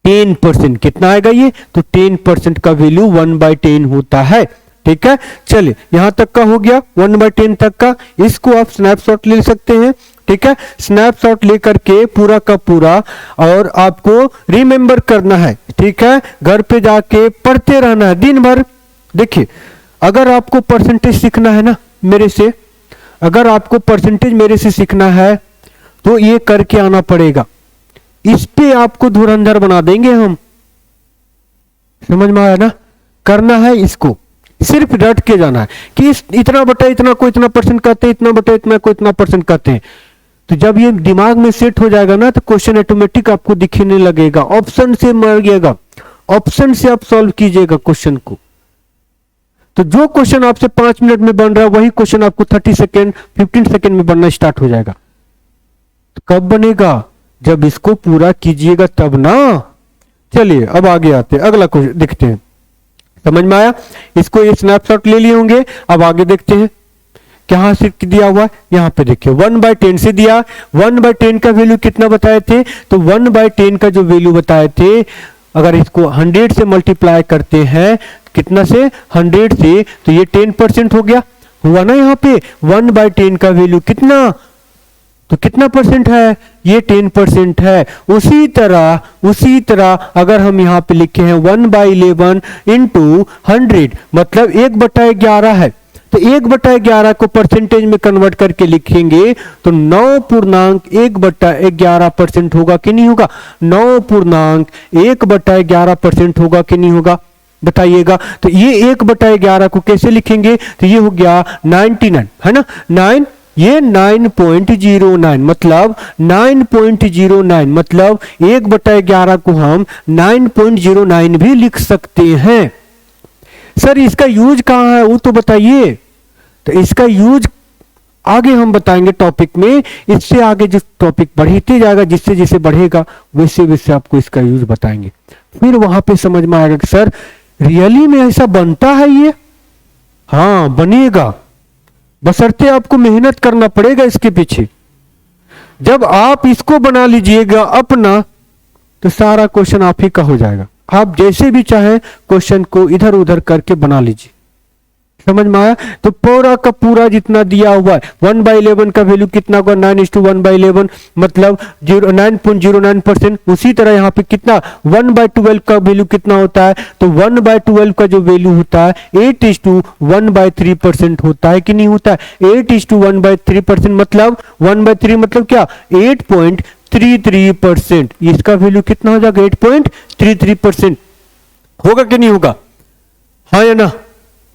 10%। कितना आएगा ये, तो 10% का वैल्यू 1/10 होता है। ठीक है, चलिए यहां तक का हो गया 1/10 तक का। इसको आप स्नैपशॉट ले सकते हैं। ठीक है, स्नैपशॉट लेकर के पूरा का पूरा और आपको रिमेंबर करना है। ठीक है, घर पे जाके पढ़ते रहना है दिन भर। देखिए अगर आपको परसेंटेज सीखना है ना मेरे से, अगर आपको परसेंटेज मेरे से सीखना है तो ये करके आना पड़ेगा। इस पे आपको धुरंधर बना देंगे हम। समझ में आया ना? करना है इसको, सिर्फ रट के जाना है कि इतना बटा इतना को इतना परसेंट कहते हैं, इतना बटा इतना को इतना परसेंट कहते हैं। तो जब ये दिमाग में सेट हो जाएगा ना तो क्वेश्चन ऑटोमेटिक आपको दिखने लगेगा, ऑप्शन से मरिएगा, ऑप्शन से आप सॉल्व कीजिएगा क्वेश्चन को। तो जो क्वेश्चन आपसे 5 मिनट में बन रहा है वही क्वेश्चन आपको 30 सेकेंड 15 सेकेंड में बनना स्टार्ट हो जाएगा। तो कब बनेगा? जब इसको पूरा कीजिएगा तब ना। चलिए अब आगे आते हैं, अगला क्वेश्चन देखते हैं। समझ में आया? इसको ये स्नैपशॉट ले लिए होंगे। अब आगे देखते हैं कहां से दिया हुआ है, यहां पे देखिए 1/10 से दिया। 1/10 का वैल्यू कितना बताए थे? तो 1/10 का जो वैल्यू बताए थे, अगर इसको 100 से मल्टीप्लाई करते हैं, कितना से? 100 से, तो ये 10% हो गया, हुआ ना यहाँ पे। 1/10 का वैल्यू कितना? तो कितना परसेंट है? ये 10% है। उसी तरह अगर हम यहाँ पे लिखे हैं 1/11 इंटू 100, मतलब 1/11 है, तो 1/11 को परसेंटेज में कन्वर्ट करके लिखेंगे तो 9.1/11% होगा कि नहीं होगा? 9.1/11% होगा कि नहीं होगा? बताइएगा। तो ये 1/11 को कैसे लिखेंगे? तो ये हो गया 99, है ना? 9, ये 9.09, मतलब 9.09, मतलब 1/11 को हम 9.09 भी लिख सकते हैं। सर इसका यूज कहां है वो तो बताइए। तो इसका यूज आगे हम बताएंगे टॉपिक में। इससे आगे जो टॉपिक बढ़ते जाएगा, जिससे जैसे बढ़ेगा वैसे वैसे आपको इसका यूज बताएंगे। फिर वहां पे समझ में आएगा कि सर रियली में ऐसा बनता है ये। हाँ बनेगा, बशर्ते आपको मेहनत करना पड़ेगा इसके पीछे। जब आप इसको बना लीजिएगा अपना, तो सारा क्वेश्चन आप ही का हो जाएगा। आप जैसे भी चाहे क्वेश्चन को इधर उधर करके बना लीजिए। समझ में आया? तो पूरा का पूरा जितना दिया हुआ है, 1/11 का वैल्यू कितना होगा? 9:1/11, मतलब 9.09%। उसी तरह यहाँ पे कितना 1/12 का वैल्यू कितना होता है? तो 1/12 का जो वैल्यू होता है 8:1/3% होता है कि नहीं होता है? 8:1/3%, मतलब 1/3 मतलब क्या? 8.33%। इसका वैल्यू कितना हो जाएगा? 8.33% होगा कि नहीं होगा? हाँ या ना?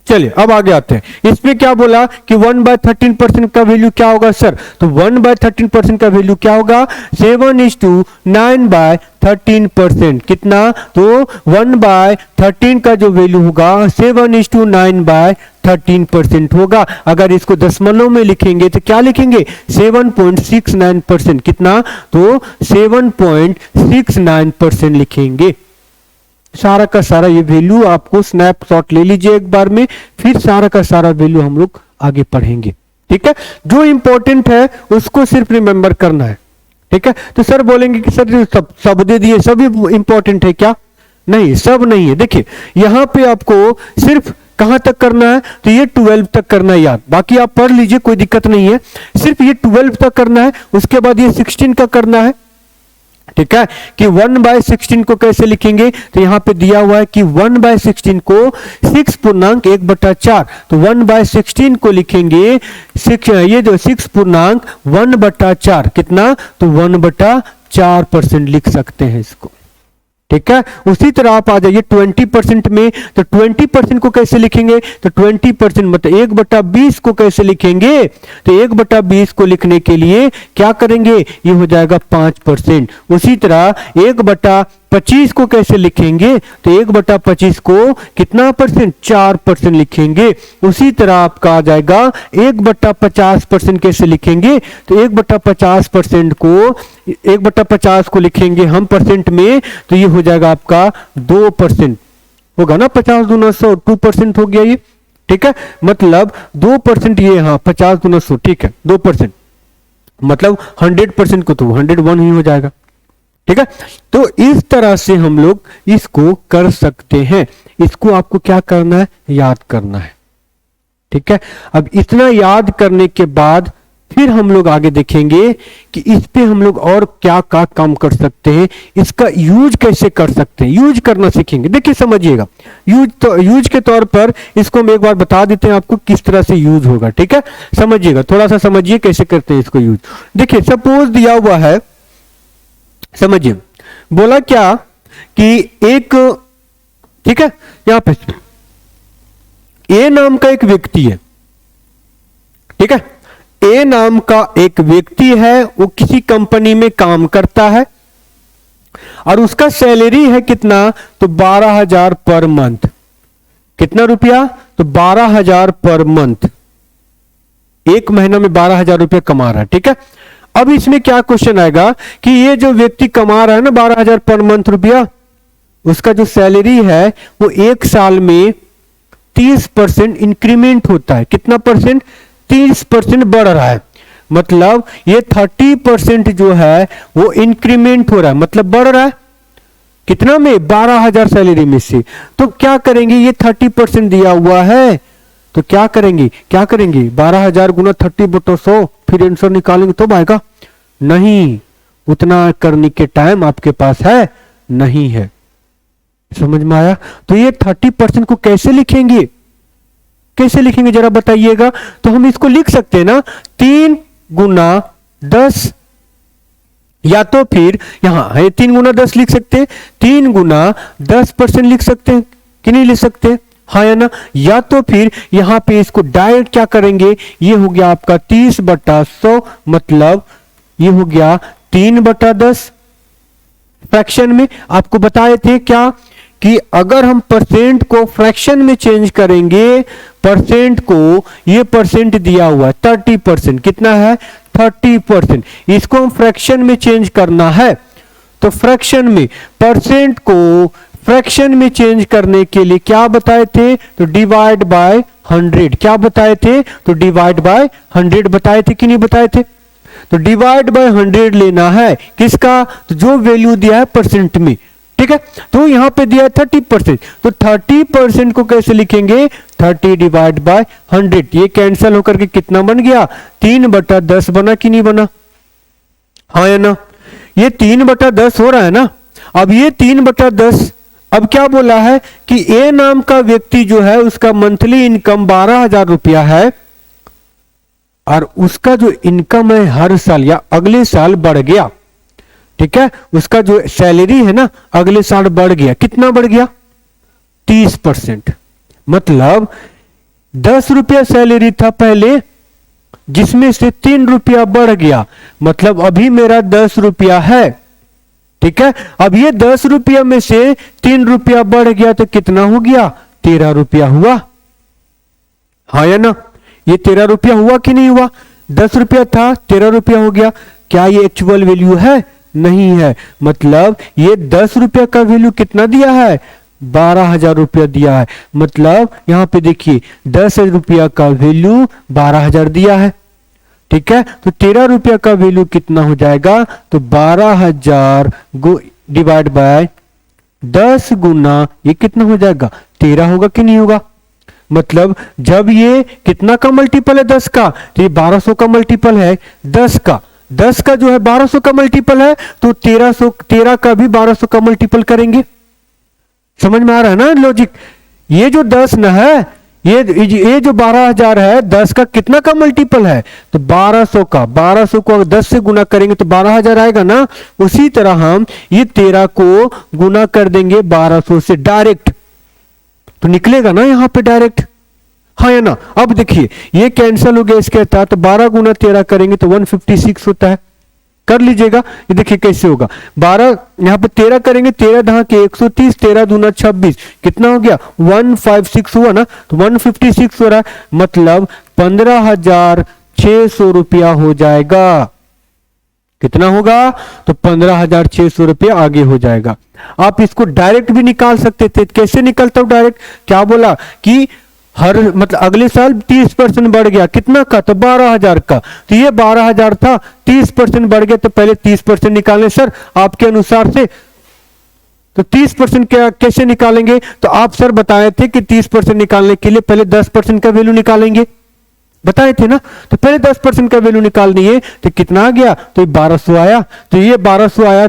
चलिए अब आगे आते हैं। इसमें क्या बोला कि 1/13% का वैल्यू क्या होगा सर? तो 1/13% का वैल्यू क्या होगा? 7:9/13%। कितना? तो 1/13 का जो वैल्यू होगा 7:9/13% होगा। अगर इसको दशमलव में लिखेंगे तो क्या लिखेंगे? 7.69%। कितना? तो 7.69% लिखेंगे। सारा का सारा ये वैल्यू आपको स्नैपशॉट ले लीजिए एक बार में, फिर सारा का सारा वैल्यू हम लोग आगे पढ़ेंगे। ठीक है? जो इंपॉर्टेंट है उसको सिर्फ रिमेंबर करना है। ठीक है? तो सर बोलेंगे कि सर सब दे दिए, सब इंपॉर्टेंट है क्या? नहीं, सब नहीं है। देखिए यहां पे आपको सिर्फ कहां तक करना है? तो ये 12 तक करना है याद, बाकी आप पढ़ लीजिए, कोई दिक्कत नहीं है। सिर्फ ये 12 तक करना है, उसके बाद ये 16 का करना है। ठीक है? कि 1/16 को कैसे लिखेंगे? तो यहां पे दिया हुआ है कि 1/16 को 6.1/4, तो 1/16 को लिखेंगे ये जो 6.1/4 कितना? तो 1/4% लिख सकते हैं इसको। ठीक है? उसी तरह आप आ जाइए 20% में, तो 20% को कैसे लिखेंगे? तो 20% मतलब 1/20 को कैसे लिखेंगे? तो 1/20 को लिखने के लिए क्या करेंगे? ये हो जाएगा 5%। उसी तरह 1/25 को कैसे लिखेंगे? तो 1/25 को कितना परसेंट? 4% लिखेंगे। उसी तरह आपका आ जाएगा 1/50% कैसे लिखेंगे? तो 1/50% को 1/50 को लिखेंगे हम परसेंट में, तो ये हो जाएगा आपका 2% होगा ना। 50 दूना 100, 2% हो गया ये। ठीक है? मतलब 2% ये, हाँ 50 दूना 100, ठीक है 2%, मतलब 100% को तो 101 ही हो जाएगा। ठीक है? तो इस तरह से हम लोग इसको कर सकते हैं। इसको आपको क्या करना है? याद करना है। ठीक है? अब इतना याद करने के बाद फिर हम लोग आगे देखेंगे कि इस पे हम लोग और क्या क्या काम कर सकते हैं, इसका यूज कैसे कर सकते हैं, यूज करना सीखेंगे। देखिए समझिएगा, यूज के तौर पर इसको हम एक बार बता देते हैं आपको किस तरह से यूज होगा। ठीक है? समझिएगा, थोड़ा सा समझिए कैसे करते हैं इसको यूज। देखिए सपोज दिया हुआ है, समझिए, बोला क्या कि एक, ठीक है, यहां पे ए नाम का एक व्यक्ति है। ठीक है? ए नाम का एक व्यक्ति है, वो किसी कंपनी में काम करता है और उसका सैलरी है कितना, तो 12,000 पर मंथ। कितना रुपया, तो 12,000 पर मंथ। एक महीना में 12,000 रुपया कमा रहा है, ठीक है। अब इसमें क्या क्वेश्चन आएगा कि ये जो व्यक्ति कमा रहा है ना 12,000 पर मंथ रुपया, उसका जो सैलरी है वो एक साल में 30% इंक्रीमेंट होता है। कितना परसेंट, 30% बढ़ रहा है। मतलब ये 30% जो है वो इंक्रीमेंट हो रहा है, मतलब बढ़ रहा है। कितना में, 12,000 सैलरी में से। तो क्या करेंगे, ये 30% दिया हुआ है तो क्या करेंगे, 12,000 गुना 30/100, फिर आंसर निकालेंगे तो आएगा नहीं। उतना करने के टाइम आपके पास है नहीं है। समझ में आया। तो ये 30% को कैसे लिखेंगे, जरा बताइएगा। तो हम इसको लिख सकते हैं ना 3 गुना 10, या तो फिर यहां है 3 गुना 10 लिख सकते हैं, 3 गुना 10% लिख सकते हैं कि नहीं लिख सकते, हाँ या ना। या तो फिर यहां पे इसको डायरेक्ट क्या करेंगे, ये हो गया आपका 30/100, मतलब ये हो गया 3/10। फ्रैक्शन में आपको बताए थे क्या कि अगर हम परसेंट को फ्रैक्शन में चेंज करेंगे, परसेंट को, ये परसेंट दिया हुआ है 30%, कितना है 30%, इसको हम फ्रैक्शन में चेंज करना है। तो फ्रैक्शन में परसेंट को फ्रैक्शन में चेंज करने के लिए क्या बताए थे, तो डिवाइड बाय 100। क्या बताए थे, तो डिवाइड बाय 100 बताए थे कि नहीं बताए थे। तो डिवाइड बाय 100 लेना है किसका, तो जो वैल्यू दिया है परसेंट में, ठीक है। तो यहां पे दिया है 30%, तो 30% को कैसे लिखेंगे, 30 डिवाइड बाय 100। ये कैंसिल होकर के कितना बन गया, 3/10 बना कि नहीं बना, हाँ या ना। ये 3/10 हो रहा है ना। अब ये 3/10, अब क्या बोला है कि ए नाम का व्यक्ति जो है उसका मंथली इनकम 12,000 रुपया है और उसका जो इनकम है हर साल या अगले साल बढ़ गया, ठीक है। उसका जो सैलरी है ना अगले साल बढ़ गया, कितना बढ़ गया, 30%। मतलब 10 रुपया सैलरी था पहले, जिसमें से 3 रुपया बढ़ गया, मतलब अभी मेरा 10 रुपया है, ठीक है। अब ये 10 रुपया में से 3 रुपया बढ़ गया तो कितना हो गया, 13 रुपया हुआ, हाँ या ना। ये 13 रुपया हुआ कि नहीं हुआ, 10 रुपया था 13 रुपया हो गया। क्या ये एक्चुअल वैल्यू है, नहीं है। मतलब ये 10 रुपया का वैल्यू कितना दिया है, 12,000 रुपया दिया है। मतलब यहां पे देखिए 10 रुपया का वैल्यू 12,000 दिया है, ठीक है। तो 13 रुपया का वैल्यू कितना हो जाएगा, तो 12,000 डिवाइड बाय 10 गुना ये कितना हो जाएगा, 13 होगा कि नहीं होगा। मतलब जब ये कितना का मल्टीपल है 10 का, तो ये 1200 का मल्टीपल है 10 का, 10 का जो है 1200 का मल्टीपल है, तो 13 का भी 1200 का मल्टीपल करेंगे। समझ में आ रहा है ना लॉजिक। ये जो 10 न है, ये जो 12,000 है 10 का कितना का मल्टीपल है, तो 1200 का। 1200 को 10 से गुना करेंगे तो 12,000 आएगा ना। उसी तरह हम ये 13 को गुना कर देंगे 1200 से डायरेक्ट, तो निकलेगा ना यहां पे डायरेक्ट, हाँ या ना। अब देखिए ये कैंसिल हो गया इसके साथ, तो 12 गुना 13 करेंगे तो 156 होता है। कर लीजिएगा, ये देखिए कैसे होगा। 12 यहां पे 13 करेंगे, 13 दहा के 130, 13 दूना 26, कितना हो गया 156 हुआ ना। तो 156 हो रहा है, मतलब 15,600 रुपया हो जाएगा। कितना होगा, तो 15,600 रुपया आगे हो जाएगा। आप इसको डायरेक्ट भी निकाल सकते थे। कैसे निकलता हूं डायरेक्ट, क्या बोला कि हर मतलब अगले साल 30% बढ़ गया, कितना का, तो 12,000 का। तो ये 12,000 था, 30% बढ़ गया, तो पहले 30% निकालें सर आपके अनुसार से। तो 30% क्या कैसे निकालेंगे, तो आप सर बताए थे कि 30% निकालने के लिए पहले 10% का वैल्यू निकालेंगे, बताए थे ना। तो पहले 10% का वैल्यू निकालनी है, तो कितना आ गया, तो 1200 आया। तो ये 1200 आया,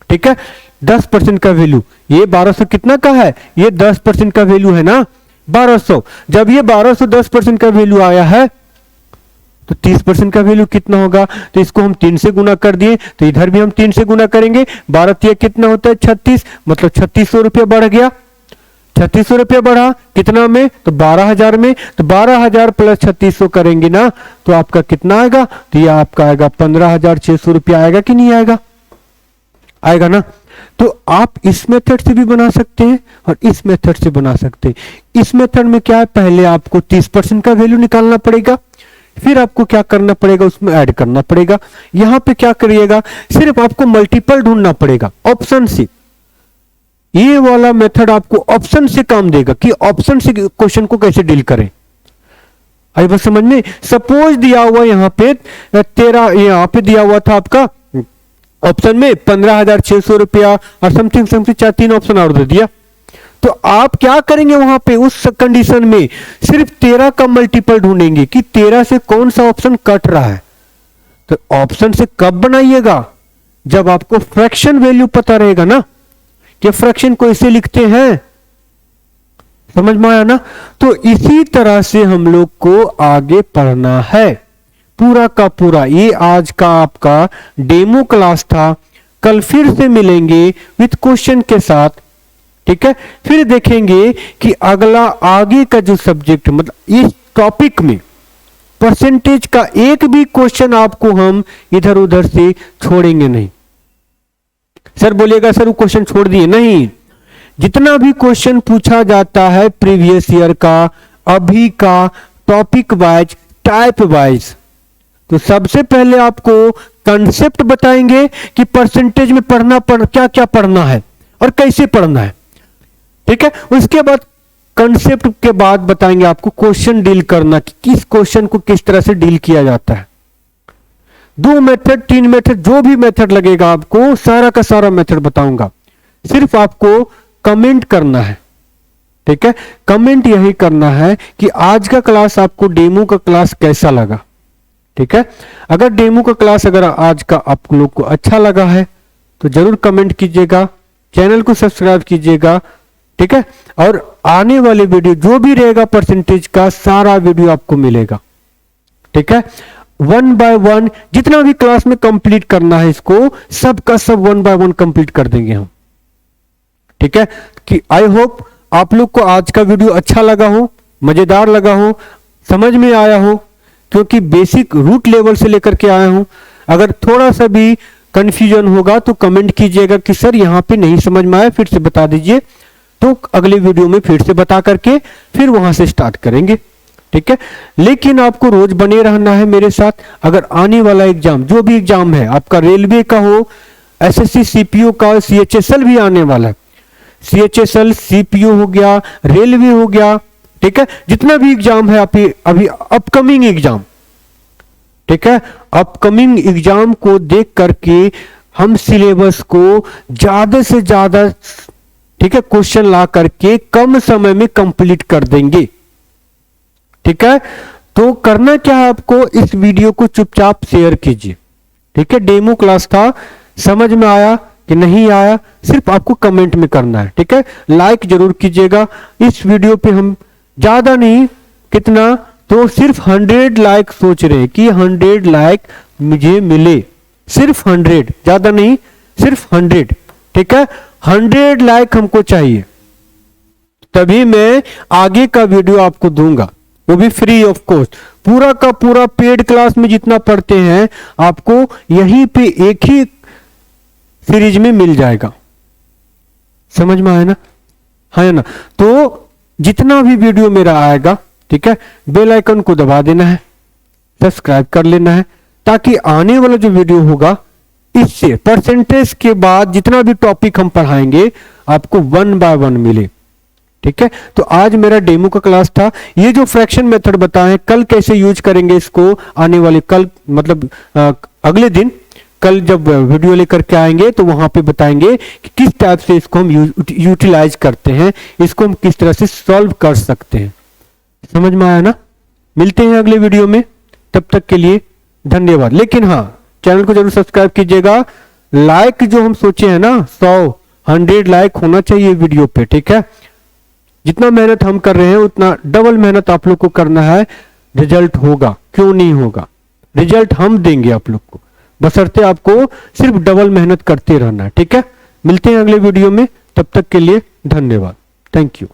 ठीक है। 10% का वैल्यू, ये 1200 कितना का है, ये 10% का वैल्यू है ना 1200। जब ये 1200 10% का वैल्यू आया है, तो 30% का वैल्यू कितना होगा, तो इसको हम 3 से गुना कर दिए, तो इधर भी हम 3 से गुना करेंगे। 12 कितना होता है 36, मतलब 3600 रुपया बढ़ गया। 3600 रुपया बढ़ा कितना में, तो 12,000 में। तो 12,000 प्लस 3600 करेंगे ना तो आपका कितना आएगा, तो ये आपका आएगा 15,600 रुपया आएगा कि नहीं आएगा, आएगा ना। तो आप इस मेथड से भी बना सकते हैं और इस मेथड से बना सकते हैं। इस मेथड में क्या है, पहले आपको 30% का वैल्यू निकालना पड़ेगा, फिर आपको क्या करना पड़ेगा, उसमें ऐड करना पड़ेगा। यहां पे क्या करिएगा, सिर्फ आपको मल्टीपल ढूंढना पड़ेगा ऑप्शन से। ये वाला मेथड आपको ऑप्शन से काम देगा कि ऑप्शन से क्वेश्चन को कैसे डील करें। आई बस समझ में। सपोज दिया हुआ यहां पे 13, यहां पे दिया हुआ था आपका ऑप्शन में 15,600 रुपया और समथिंग समथिंग 4-3 ऑप्शन और दे दिया। तो आप क्या करेंगे वहां पे उस कंडीशन में, सिर्फ 13 का मल्टीपल ढूंढेंगे कि 13 से कौन सा ऑप्शन कट रहा है। तो ऑप्शन से कब बनाइएगा, जब आपको फ्रैक्शन वैल्यू पता रहेगा ना कि फ्रैक्शन को इसे लिखते हैं। समझ में आया ना। तो इसी तरह से हम लोग को आगे पढ़ना है पूरा का पूरा। ये आज का आपका डेमो क्लास था। कल फिर से मिलेंगे विथ क्वेश्चन के साथ, ठीक है। फिर देखेंगे कि अगला आगे का जो सब्जेक्ट, मतलब इस टॉपिक में परसेंटेज का एक भी क्वेश्चन आपको हम इधर उधर से छोड़ेंगे नहीं। सर बोलिएगा सर वो क्वेश्चन छोड़ दिए, नहीं। जितना भी क्वेश्चन पूछा जाता है प्रीवियस ईयर का, अभी का, टॉपिक वाइज, टाइप वाइज, तो सबसे पहले आपको कंसेप्ट बताएंगे कि परसेंटेज में क्या क्या पढ़ना है और कैसे पढ़ना है, ठीक है। उसके बाद कंसेप्ट के बाद बताएंगे आपको क्वेश्चन डील करना कि किस क्वेश्चन को किस तरह से डील किया जाता है। 2 मेथड 3 मेथड जो भी मेथड लगेगा आपको, सारा का सारा मेथड बताऊंगा। सिर्फ आपको कमेंट करना है, ठीक है। कमेंट यही करना है कि आज का क्लास आपको, डेमो का क्लास कैसा लगा, ठीक है। अगर डेमो का क्लास अगर आज का आप लोग को अच्छा लगा है तो जरूर कमेंट कीजिएगा, चैनल को सब्सक्राइब कीजिएगा, ठीक है। और आने वाले वीडियो जो भी रहेगा परसेंटेज का, सारा वीडियो आपको मिलेगा, ठीक है। 1 बाय 1 जितना भी क्लास में कंप्लीट करना है इसको, सबका सब 1 बाय 1 कंप्लीट कर देंगे हम, ठीक है। कि आई होप आप लोग को आज का वीडियो अच्छा लगा हो, मजेदार लगा हो, समझ में आया हो, क्योंकि बेसिक रूट लेवल से लेकर के आया हूं। अगर थोड़ा सा भी कंफ्यूजन होगा तो कमेंट कीजिएगा कि सर यहां पे नहीं समझ में आया, फिर से बता दीजिए, तो अगले वीडियो में फिर से बता करके फिर वहां से स्टार्ट करेंगे, ठीक है। लेकिन आपको रोज बने रहना है मेरे साथ। अगर आने वाला एग्जाम, जो भी एग्जाम है आपका, रेलवे का हो, एसएससी सीपीओ का, सीएचएसएल भी आने वाला है, सीएचएसएल सीपीओ हो गया, रेलवे हो गया, ठीक है। जितना भी एग्जाम है अभी अपकमिंग एग्जाम, ठीक है, अपकमिंग एग्जाम को देख करके हम सिलेबस को ज्यादा से ज्यादा, ठीक है, क्वेश्चन ला करके कम समय में कंप्लीट कर देंगे, ठीक है। तो करना क्या है आपको, इस वीडियो को चुपचाप शेयर कीजिए, ठीक है। डेमो क्लास था, समझ में आया कि नहीं आया, सिर्फ आपको कमेंट में करना है, ठीक है। लाइक जरूर कीजिएगा। इस वीडियो पे हम ज्यादा नहीं, कितना तो सिर्फ 100 लाइक सोच रहे हैं कि 100 लाइक मुझे मिले, सिर्फ 100, ज्यादा नहीं, सिर्फ 100, ठीक है। 100 लाइक हमको चाहिए, तभी मैं आगे का वीडियो आपको दूंगा, वो भी फ्री ऑफ कॉस्ट। पूरा का पूरा पेड क्लास में जितना पढ़ते हैं आपको यहीं पे एक ही सीरीज में मिल जाएगा। समझ में आया ना, है ना। तो जितना भी वीडियो मेरा आएगा, ठीक है, बेल आइकन को दबा देना है, सब्सक्राइब कर लेना है, ताकि आने वाला जो वीडियो होगा इससे परसेंटेज के बाद जितना भी टॉपिक हम पढ़ाएंगे आपको 1 बाय 1 मिले, ठीक है। तो आज मेरा डेमो का क्लास था। ये जो फ्रैक्शन मेथड बताएं, कल कैसे यूज करेंगे इसको, आने वाले कल, मतलब अगले दिन, कल जब वीडियो लेकर के आएंगे तो वहां पे बताएंगे कि किस टाइप से इसको हम यूटिलाइज करते हैं, इसको हम किस तरह से सॉल्व कर सकते हैं। समझ में आया ना। मिलते हैं अगले वीडियो में, तब तक के लिए धन्यवाद। लेकिन हाँ, चैनल को जरूर सब्सक्राइब कीजिएगा। लाइक जो हम सोचे हैं ना, 100 लाइक होना चाहिए वीडियो पे, ठीक है। जितना मेहनत हम कर रहे हैं उतना डबल मेहनत आप लोग को करना है, रिजल्ट होगा, क्यों नहीं होगा, रिजल्ट हम देंगे आप लोग को, बशर्ते आपको सिर्फ डबल मेहनत करते रहना है, ठीक है। मिलते हैं अगले वीडियो में, तब तक के लिए धन्यवाद, थैंक यू।